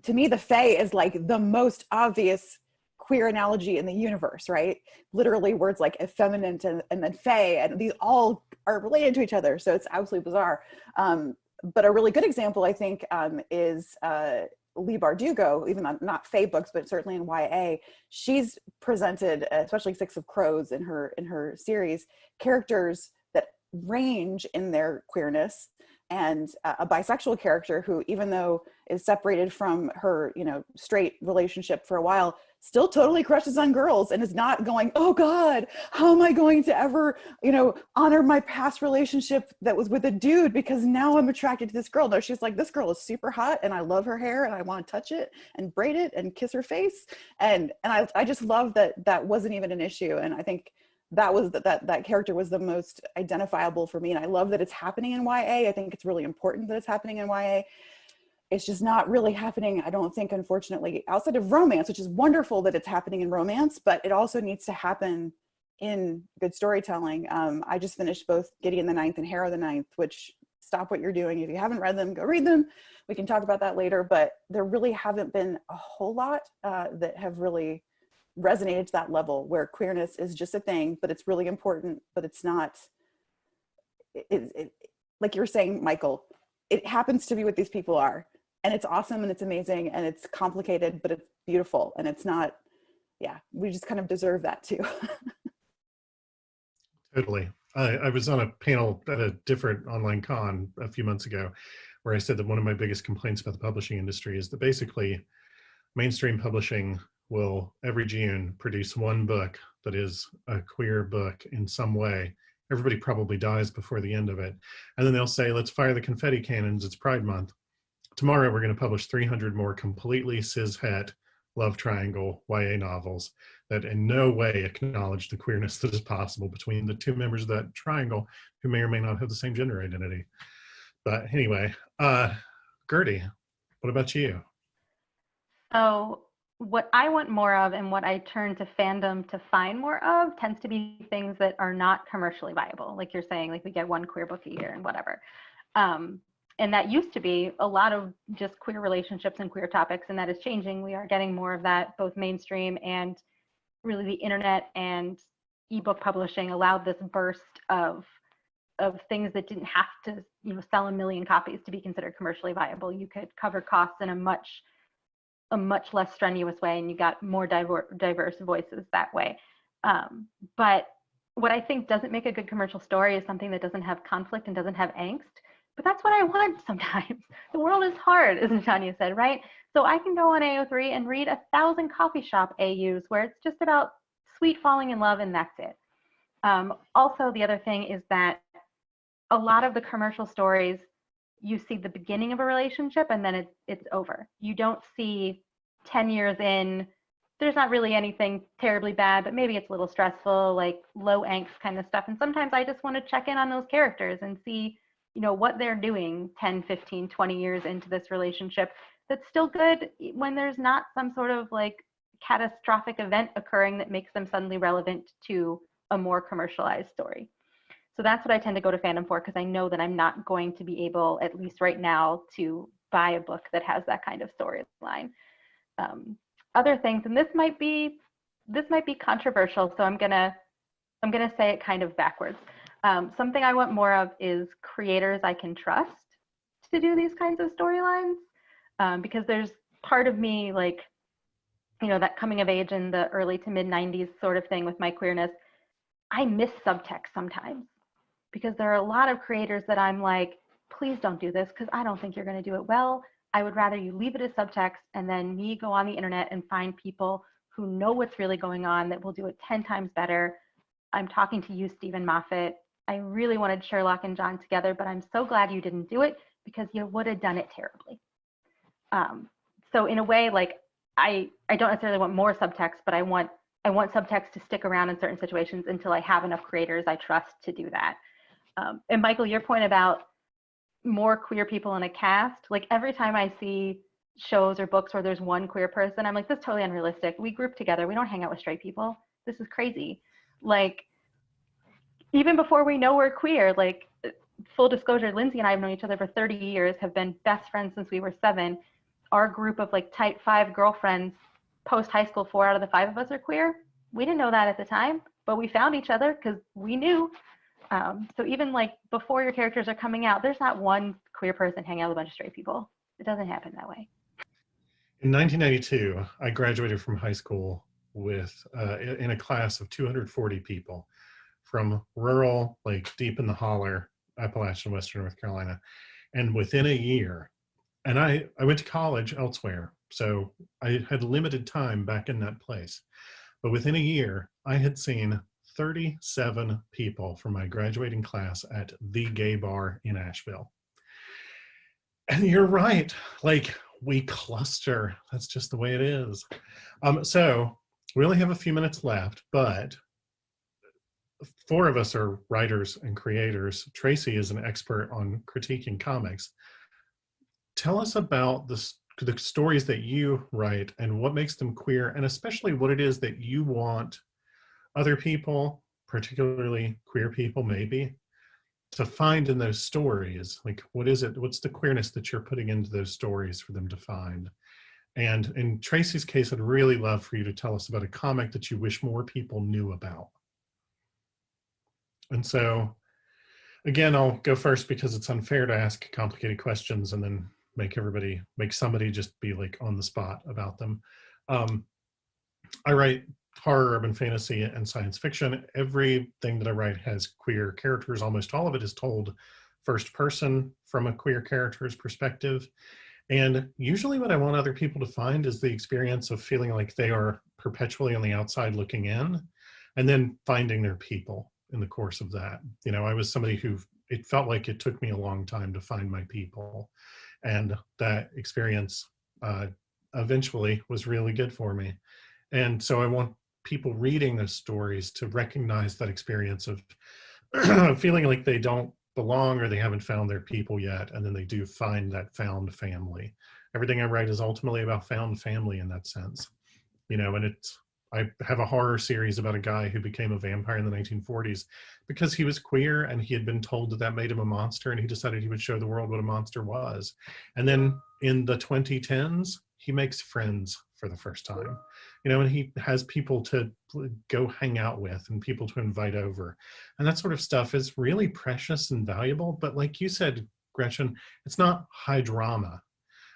to me, the fae is like the most obvious queer analogy in the universe, right? Literally words like effeminate and then fae, and these all are related to each other. So it's absolutely bizarre. But a really good example, I think, is Leigh Bardugo, even not Fae books, but certainly in YA. She's presented, especially Six of Crows in her series, characters that range in their queerness, and a bisexual character who, even though is separated from her, straight relationship for a while, still totally crushes on girls and is not going, oh God, how am I going to ever, honor my past relationship that was with a dude because now I'm attracted to this girl. No, she's like, this girl is super hot and I love her hair and I want to touch it and braid it and kiss her face. And I just love that wasn't even an issue. And I think that character was the most identifiable for me. And I love that it's happening in YA. I think it's really important that it's happening in YA. It's just not really happening, I don't think, unfortunately, outside of romance, which is wonderful that it's happening in romance, but it also needs to happen in good storytelling. I just finished both Gideon the Ninth and Hera the Ninth, which, stop what you're doing. If you haven't read them, go read them. We can talk about that later, but there really haven't been a whole lot that have really resonated to that level where queerness is just a thing, but it's really important, but it's not, like you were saying, Michael, it happens to be what these people are. And it's awesome and it's amazing and it's complicated, but it's beautiful. And it's not, we just kind of deserve that too. Totally. I was on a panel at a different online con a few months ago where I said that one of my biggest complaints about the publishing industry is that basically mainstream publishing will every June produce one book that is a queer book in some way. Everybody probably dies before the end of it. And then they'll say, let's fire the confetti cannons, it's Pride Month. Tomorrow we're going to publish 300 more completely cis-het love triangle YA novels that in no way acknowledge the queerness that is possible between the two members of that triangle who may or may not have the same gender identity. But anyway, Gertie, what about you? So what I want more of and what I turn to fandom to find more of tends to be things that are not commercially viable. Like you're saying, like we get one queer book a year and whatever. And that used to be a lot of just queer relationships and queer topics, and that is changing. We are getting more of that, both mainstream and really the internet and ebook publishing allowed this burst of things that didn't have to, sell 1 million copies to be considered commercially viable. You could cover costs in a much less strenuous way, and you got more diverse voices that way. But what I think doesn't make a good commercial story is something that doesn't have conflict and doesn't have angst. But that's what I want sometimes. The world is hard, as Natania said, right? So I can go on AO3 and read 1,000 coffee shop AUs where it's just about sweet falling in love and that's it. Also, the other thing is that a lot of the commercial stories, you see the beginning of a relationship and then it's over. You don't see 10 years in, there's not really anything terribly bad, but maybe it's a little stressful, like low angst kind of stuff. And sometimes I just want to check in on those characters and see what they're doing 10, 15, 20 years into this relationship that's still good when there's not some sort of like catastrophic event occurring that makes them suddenly relevant to a more commercialized story. So that's what I tend to go to fandom for, because I know that I'm not going to be able, at least right now, to buy a book that has that kind of storyline. Other things, and this might be controversial, so I'm gonna say it kind of backwards. Something I want more of is creators I can trust to do these kinds of storylines, because there's part of me, like, that coming of age in the early to mid 90s sort of thing with my queerness. I miss subtext sometimes, because there are a lot of creators that I'm like, please don't do this because I don't think you're going to do it well. I would rather you leave it as subtext and then me go on the internet and find people who know what's really going on that will do it 10 times better. I'm talking to you, Stephen Moffat. I really wanted Sherlock and John together, but I'm so glad you didn't do it because you would have done it terribly. So in a way, like I don't necessarily want more subtext, but I want subtext to stick around in certain situations until I have enough creators I trust to do that. And Michael, your point about more queer people in a cast, like every time I see shows or books where there's one queer person, I'm like, this is totally unrealistic. We group together. We don't hang out with straight people. This is crazy. Like, even before we know we're queer, like, full disclosure, Lynsey and I have known each other for 30 years, have been best friends since we were 7. Our group of like type 5 girlfriends post high school, 4 out of the 5 of us are queer. We didn't know that at the time, but we found each other because we knew. So even like before your characters are coming out, there's not one queer person hanging out with a bunch of straight people. It doesn't happen that way. In 1992, I graduated from high school with in a class of 240 people from rural, like deep in the holler, Appalachian, Western North Carolina. And within a year, and I went to college elsewhere, so I had limited time back in that place. But within a year, I had seen 37 people from my graduating class at the gay bar in Asheville. And you're right, like we cluster. That's just the way it is. So we only have a few minutes left, but 4 of us are writers and creators. Tracy is an expert on critiquing comics. Tell us about the stories that you write and what makes them queer, and especially what it is that you want other people, particularly queer people maybe, to find in those stories. Like, what is it? What's the queerness that you're putting into those stories for them to find? And in Tracy's case, I'd really love for you to tell us about a comic that you wish more people knew about. And so, again, I'll go first because it's unfair to ask complicated questions and then make somebody just be like on the spot about them. I write horror, urban fantasy, and science fiction. Everything that I write has queer characters. Almost all of it is told first person from a queer character's perspective. And usually what I want other people to find is the experience of feeling like they are perpetually on the outside looking in, and then finding their people in the course of that. You know, I was somebody who, it felt like it took me a long time to find my people. And that experience eventually was really good for me. And so I want people reading those stories to recognize that experience of feeling like they don't belong or they haven't found their people yet, and then they do find that found family. Everything I write is ultimately about found family in that sense. You know, and I have a horror series about a guy who became a vampire in the 1940s because he was queer and he had been told that made him a monster, and he decided he would show the world what a monster was. And then in the 2010s, he makes friends for the first time, you know, and he has people to go hang out with and people to invite over. And that sort of stuff is really precious and valuable. But like you said, Gretchen, it's not high drama.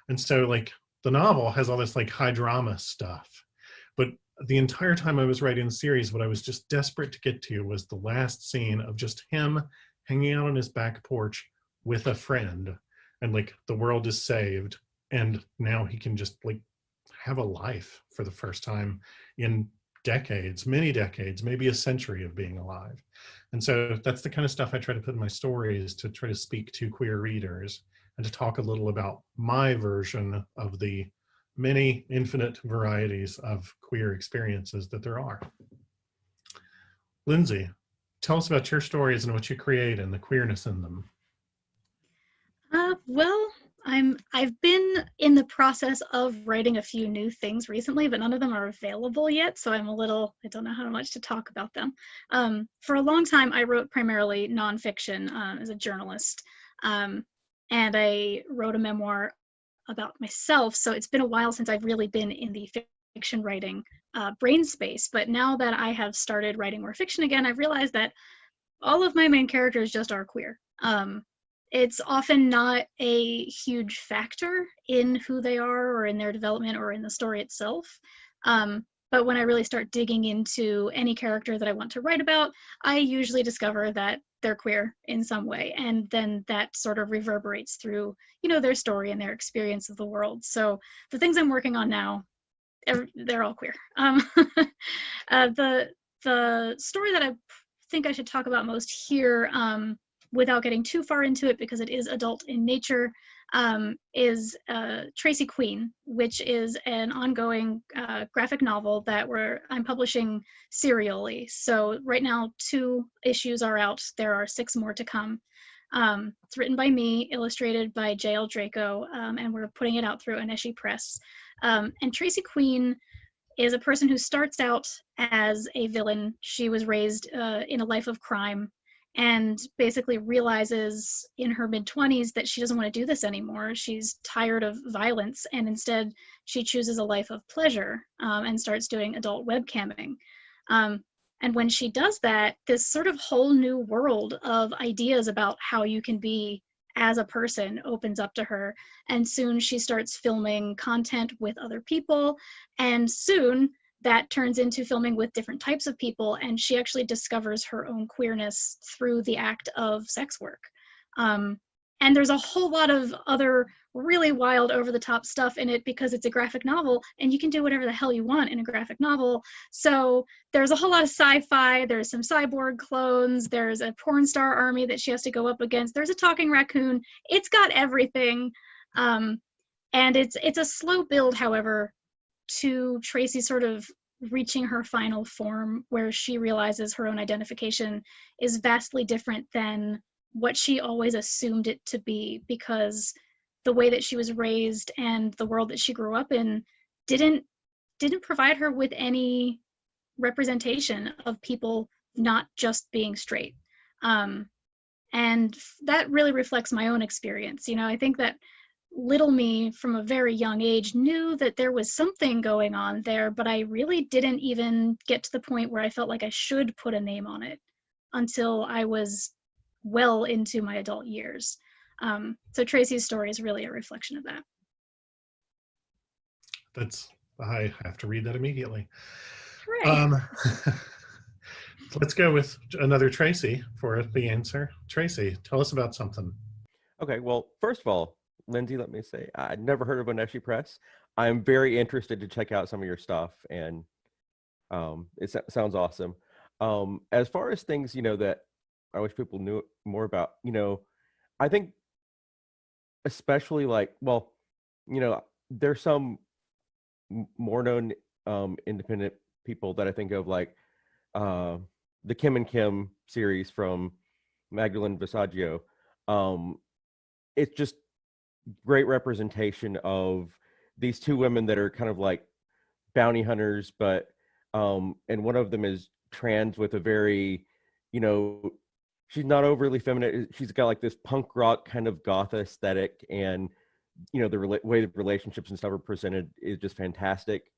And so like the novel has all this like high drama stuff, but the entire time I was writing the series, what I was just desperate to get to was the last scene of just him hanging out on his back porch with a friend, and like the world is saved, and now he can just like have a life for the first time in decades, many decades, maybe a century of being alive. And so that's the kind of stuff I try to put in my stories, to try to speak to queer readers and to talk a little about my version of the many infinite varieties of queer experiences that there are. Lynsey, tell us about your stories and what you create and the queerness in them. Well, I've been in the process of writing a few new things recently, but none of them are available yet, so I don't know how much to talk about them. For a long time, I wrote primarily nonfiction as a journalist, and I wrote a memoir about myself, so it's been a while since I've really been in the fiction writing brain space. But now that I have started writing more fiction again, I've realized that all of my main characters just are queer. It's often not a huge factor in who they are or in their development or in the story itself. But when I really start digging into any character that I want to write about, I usually discover that they're queer in some way. And then that sort of reverberates through, you know, their story and their experience of the world. So the things I'm working on now, they're all queer. The story that I think I should talk about most here, without getting too far into it because it is adult in nature, is Tracy Queen, which is an ongoing graphic novel that I'm publishing serially. So right now 2 issues are out. There are 6 more to come. It's written by me, illustrated by J.L. Draco, and we're putting it out through Aneshi Press. And Tracy Queen is a person who starts out as a villain. She was raised in a life of crime, and basically realizes in her mid-20s that she doesn't want to do this anymore. She's tired of violence, and instead she chooses a life of pleasure and starts doing adult webcamming. And when she does that, this sort of whole new world of ideas about how you can be as a person opens up to her. And soon she starts filming content with other people. And soon that turns into filming with different types of people. And she actually discovers her own queerness through the act of sex work. And there's a whole lot of other really wild, over the top stuff in it because it's a graphic novel and you can do whatever the hell you want in a graphic novel. So there's a whole lot of sci-fi, there's some cyborg clones, there's a porn star army that she has to go up against, there's a talking raccoon. It's got everything. And it's a slow build, however, to Tracy sort of reaching her final form where she realizes her own identification is vastly different than what she always assumed it to be, because the way that she was raised and the world that she grew up in didn't provide her with any representation of people not just being straight. And that really reflects my own experience. You know, I think that little me from a very young age knew that there was something going on there, but I really didn't even get to the point where I felt like I should put a name on it until I was well into my adult years. So Tracy's story is really a reflection of that. I have to read that immediately. Right. Let's go with another Tracy for the answer. Tracy, tell us about something. Okay, well, first of all, Lynsey, let me say, I'd never heard of Oneshi Press. I'm very interested to check out some of your stuff, and it sounds awesome. As far as things, that I wish people knew more about, I think especially there's some more known independent people that I think of, like the Kim and Kim series from Magdalene Visaggio. It's just great representation of these two women that are kind of like bounty hunters, but and one of them is trans with a very, she's not overly feminine. She's got like this punk rock kind of goth aesthetic, and the way the relationships and stuff are presented is just fantastic.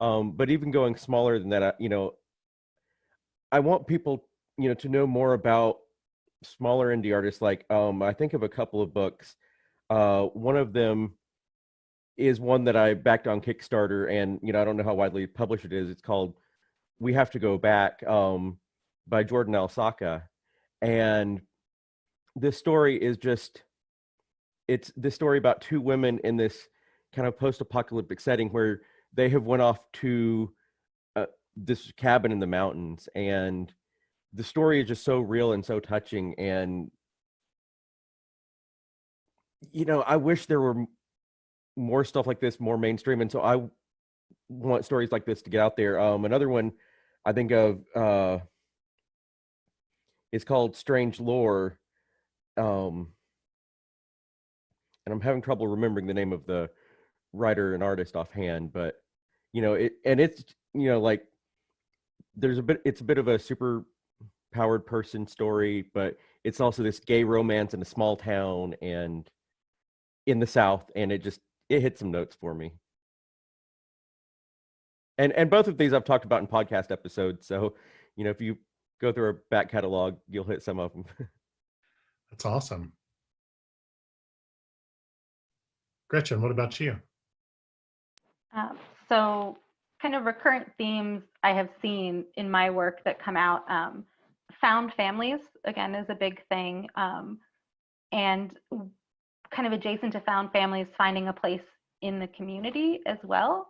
But even going smaller than that, I want people, to know more about smaller indie artists. Like I think of a couple of books. One of them is one that I backed on Kickstarter, and I don't know how widely published it is. It's called "We Have to Go Back" by Jordan Alsaka. And this story is it's this story about two women in this kind of post-apocalyptic setting where they have went off to this cabin in the mountains, and the story is just so real and so touching. And I wish there were more stuff like this, more mainstream, and so I want stories like this to get out there. Another one I think of is called Strange Lore, and I'm having trouble remembering the name of the writer and artist offhand, but it's like it's a bit of a super powered person story, but it's also this gay romance in a small town and in the South, and it hit some notes for me. And both of these I've talked about in podcast episodes, so if you go through our back catalog, you'll hit some of them. That's awesome. Gretchen, what about you? So kind of recurrent themes I have seen in my work that come out. Found families, again, is a big thing. And kind of adjacent to found families, finding a place in the community as well,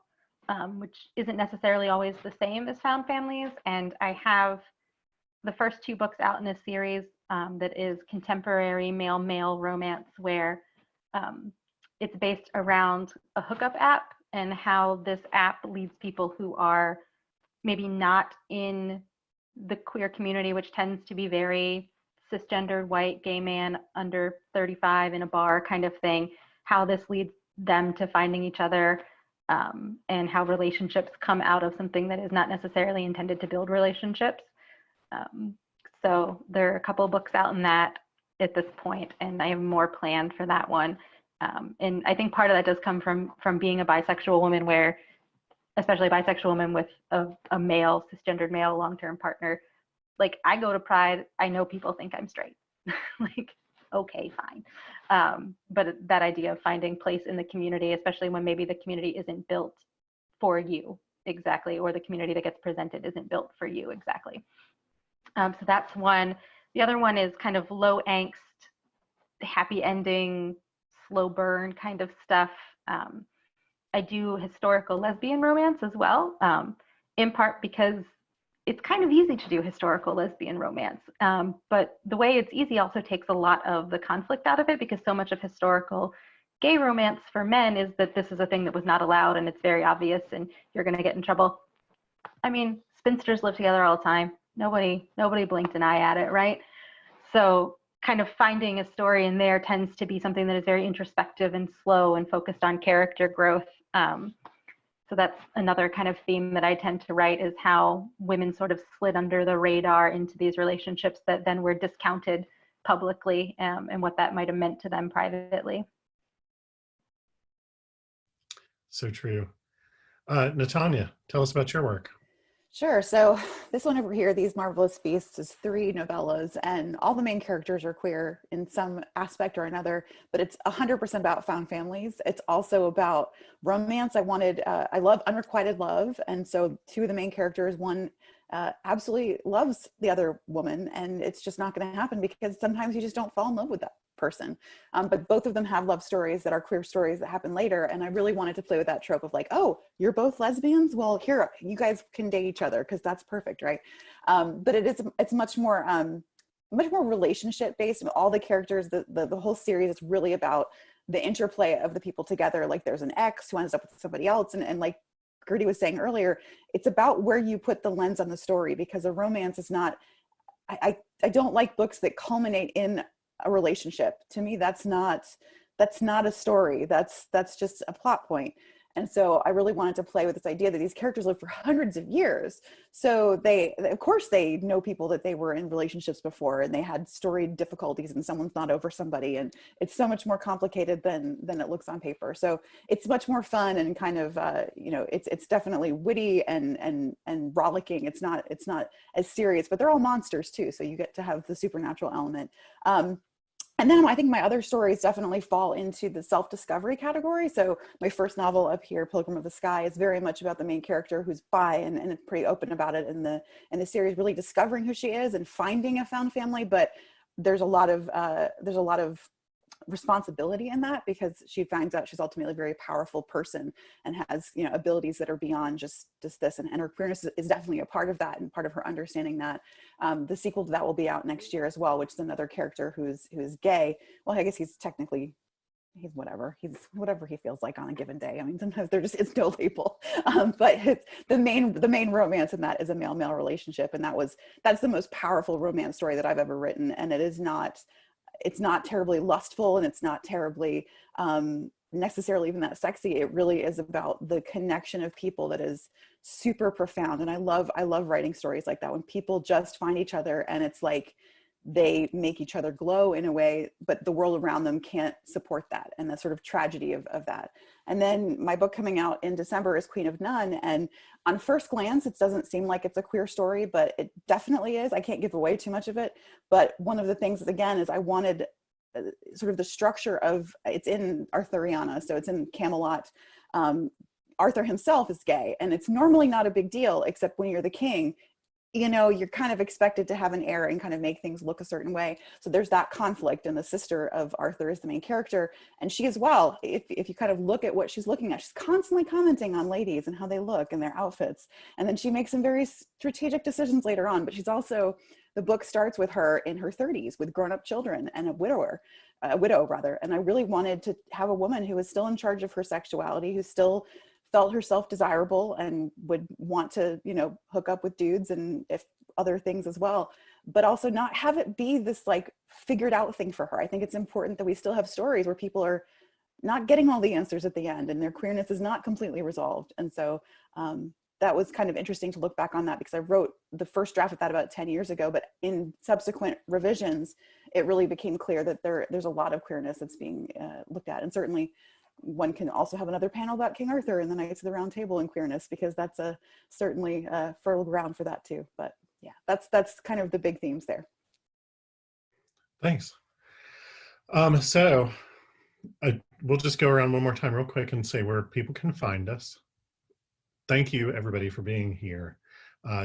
which isn't necessarily always the same as found families. And I have the first two books out in a series that is contemporary male-male romance, where it's based around a hookup app and how this app leads people who are maybe not in the queer community, which tends to be very cisgendered white gay man under 35 in a bar kind of thing, how this leads them to finding each other, and how relationships come out of something that is not necessarily intended to build relationships. So there are a couple of books out in that at this point, and I have more planned for that one. And I think part of that does come from being a bisexual woman, where especially a bisexual woman with a male, cisgendered male long-term partner. Like, I go to Pride, I know people think I'm straight. Like, okay, fine. But that idea of finding place in the community, especially when maybe the community isn't built for you exactly, or the community that gets presented isn't built for you exactly. So that's one. The other one is kind of low angst, happy ending, slow burn kind of stuff. I do historical lesbian romance as well, in part because it's kind of easy to do historical lesbian romance. But the way it's easy also takes a lot of the conflict out of it, because so much of historical gay romance for men is that this is a thing that was not allowed and it's very obvious and you're going to get in trouble. I mean, spinsters live together all the time. Nobody blinked an eye at it, right? So kind of finding a story in there tends to be something that is very introspective and slow and focused on character growth. So that's another kind of theme that I tend to write, is how women sort of slid under the radar into these relationships that then were discounted publicly, and what that might have meant to them privately. So true. Natania, tell us about your work. Sure. So this one over here, These Marvelous Beasts, is 3 novellas, and all the main characters are queer in some aspect or another, but it's 100% about found families. It's also about romance. I love unrequited love. And so 2 of the main characters, one absolutely loves the other woman, and it's just not going to happen because sometimes you just don't fall in love with that person. But both of them have love stories that are queer stories that happen later. And I really wanted to play with that trope of like, oh, you're both lesbians? Well, here, you guys can date each other because that's perfect, right? But it's much more relationship based. All the characters, the whole series is really about the interplay of the people together. Like, there's an ex who ends up with somebody else. And like Gertie was saying earlier, it's about where you put the lens on the story, because a romance is not, I don't like books that culminate in a relationship. To me, that's not a story. That's just a plot point. And so I really wanted to play with this idea that these characters live for hundreds of years. So they, of course, they know people that they were in relationships before, and they had storied difficulties, and someone's not over somebody. And it's so much more complicated than it looks on paper. So it's much more fun and kind of, it's definitely witty and rollicking. It's not as serious, but they're all monsters too. So you get to have the supernatural element. And then I think my other stories definitely fall into the self-discovery category. So my first novel up here, Pilgrim of the Sky, is very much about the main character who's bi and it's pretty open about it in the series, really discovering who she is and finding a found family. But there's a lot of responsibility in that, because she finds out she's ultimately a very powerful person and has, abilities that are beyond just this, and her queerness is definitely a part of that and part of her understanding that. The sequel to that will be out next year as well, which is another character who's gay. Well, I guess he's whatever he feels like on a given day. I mean, sometimes there just is no label, but it's the main romance in that is a male-male relationship, and that's the most powerful romance story that I've ever written. And it's not terribly lustful, and it's not terribly necessarily even that sexy. It really is about the connection of people that is super profound. And I love writing stories like that, when people just find each other and it's like they make each other glow in a way, but the world around them can't support that, and the sort of tragedy of that. And then my book coming out in December is Queen of None. And on first glance, it doesn't seem like it's a queer story, but it definitely is. I can't give away too much of it. But one of the things, again, is I wanted sort of the structure of, it's in Arthuriana, so it's in Camelot. Arthur himself is gay, and it's normally not a big deal, except when you're the king, you're kind of expected to have an heir and kind of make things look a certain way. So there's that conflict, and the sister of Arthur is the main character. And she as well, if you kind of look at what she's looking at, she's constantly commenting on ladies and how they look and their outfits. And then she makes some very strategic decisions later on, but she's also, the book starts with her in her 30s with grown-up children and a widow. And I really wanted to have a woman who was still in charge of her sexuality, who still felt herself desirable and would want to, hook up with dudes and if other things as well, but also not have it be this like figured out thing for her. I think it's important that we still have stories where people are not getting all the answers at the end and their queerness is not completely resolved. And so that was kind of interesting to look back on that, because I wrote the first draft of that about 10 years ago, but in subsequent revisions, it really became clear that there's a lot of queerness that's being looked at. And certainly one can also have another panel about King Arthur and the Knights of the Round Table and queerness, because that's certainly fertile ground for that too. But yeah, that's kind of the big themes there. Thanks. We'll just go around one more time real quick and say where people can find us. Thank you, everybody, for being here.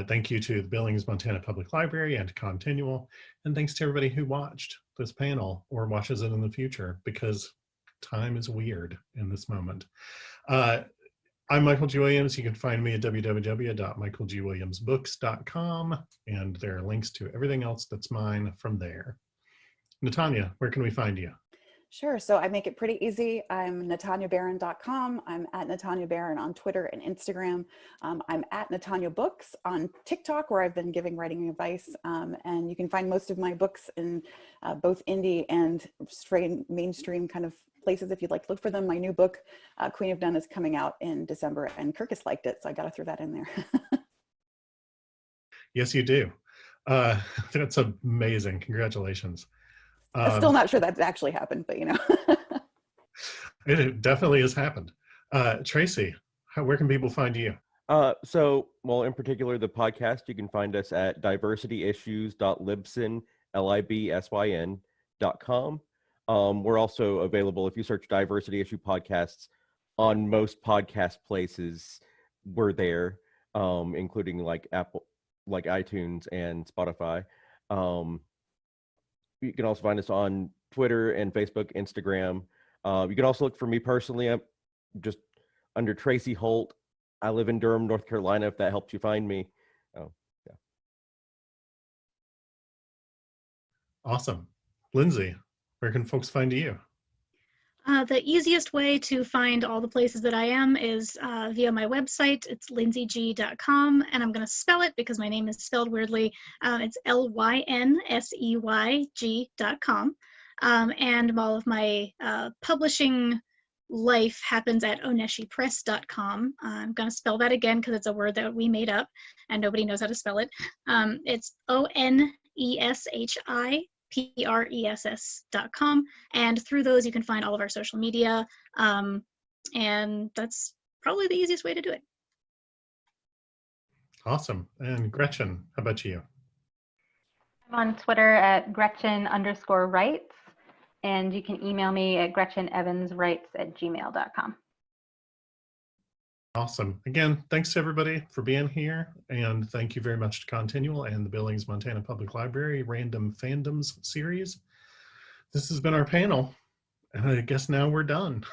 Thank you to the Billings Montana Public Library and to ConTinual. And thanks to everybody who watched this panel or watches it in the future, because time is weird in this moment. I'm Michael G. Williams. You can find me at www.michaelgwilliamsbooks.com, and there are links to everything else that's mine from there. Natania, where can we find you? Sure. So I make it pretty easy. I'm nataniabarron.com. I'm at Natania Barron on Twitter and Instagram. I'm at Natania Books on TikTok, where I've been giving writing advice. And you can find most of my books in both indie and straight mainstream kind of places if you'd like to look for them. My new book, Queen of None, is coming out in December, and Kirkus liked it, so I got to throw that in there. Yes, you do. That's amazing. Congratulations. I'm still not sure that actually happened, but you know. It definitely has happened. Tracy, where can people find you? Well, in particular, the podcast, you can find us at diversityissues.libsyn.com. We're also available, if you search Diversity Issue Podcasts on most podcast places, we're there, including like Apple, like iTunes and Spotify. You can also find us on Twitter and Facebook, Instagram. You can also look for me personally. I'm just under Tracy Holt. I live in Durham, North Carolina, if that helps you find me. Oh, yeah. Awesome. Lynsey, where can folks find you? The easiest way to find all the places that I am is via my website. It's lynseyg.com, and I'm going to spell it because my name is spelled weirdly. It's LYNSEYG.com. And all of my publishing life happens at oneshipress.com. I'm going to spell that again because it's a word that we made up and nobody knows how to spell it. It's ONESHIPRESS.com, and through those you can find all of our social media, and that's probably the easiest way to do it. Awesome. And Gretchen, how about you? I'm on Twitter at Gretchen_writes, and you can email me at GretchenEvansWrites@gmail.com. Awesome. Again, thanks to everybody for being here, and thank you very much to ConTinual and the Billings Montana Public Library Random Fandoms series. This has been our panel, and I guess now we're done.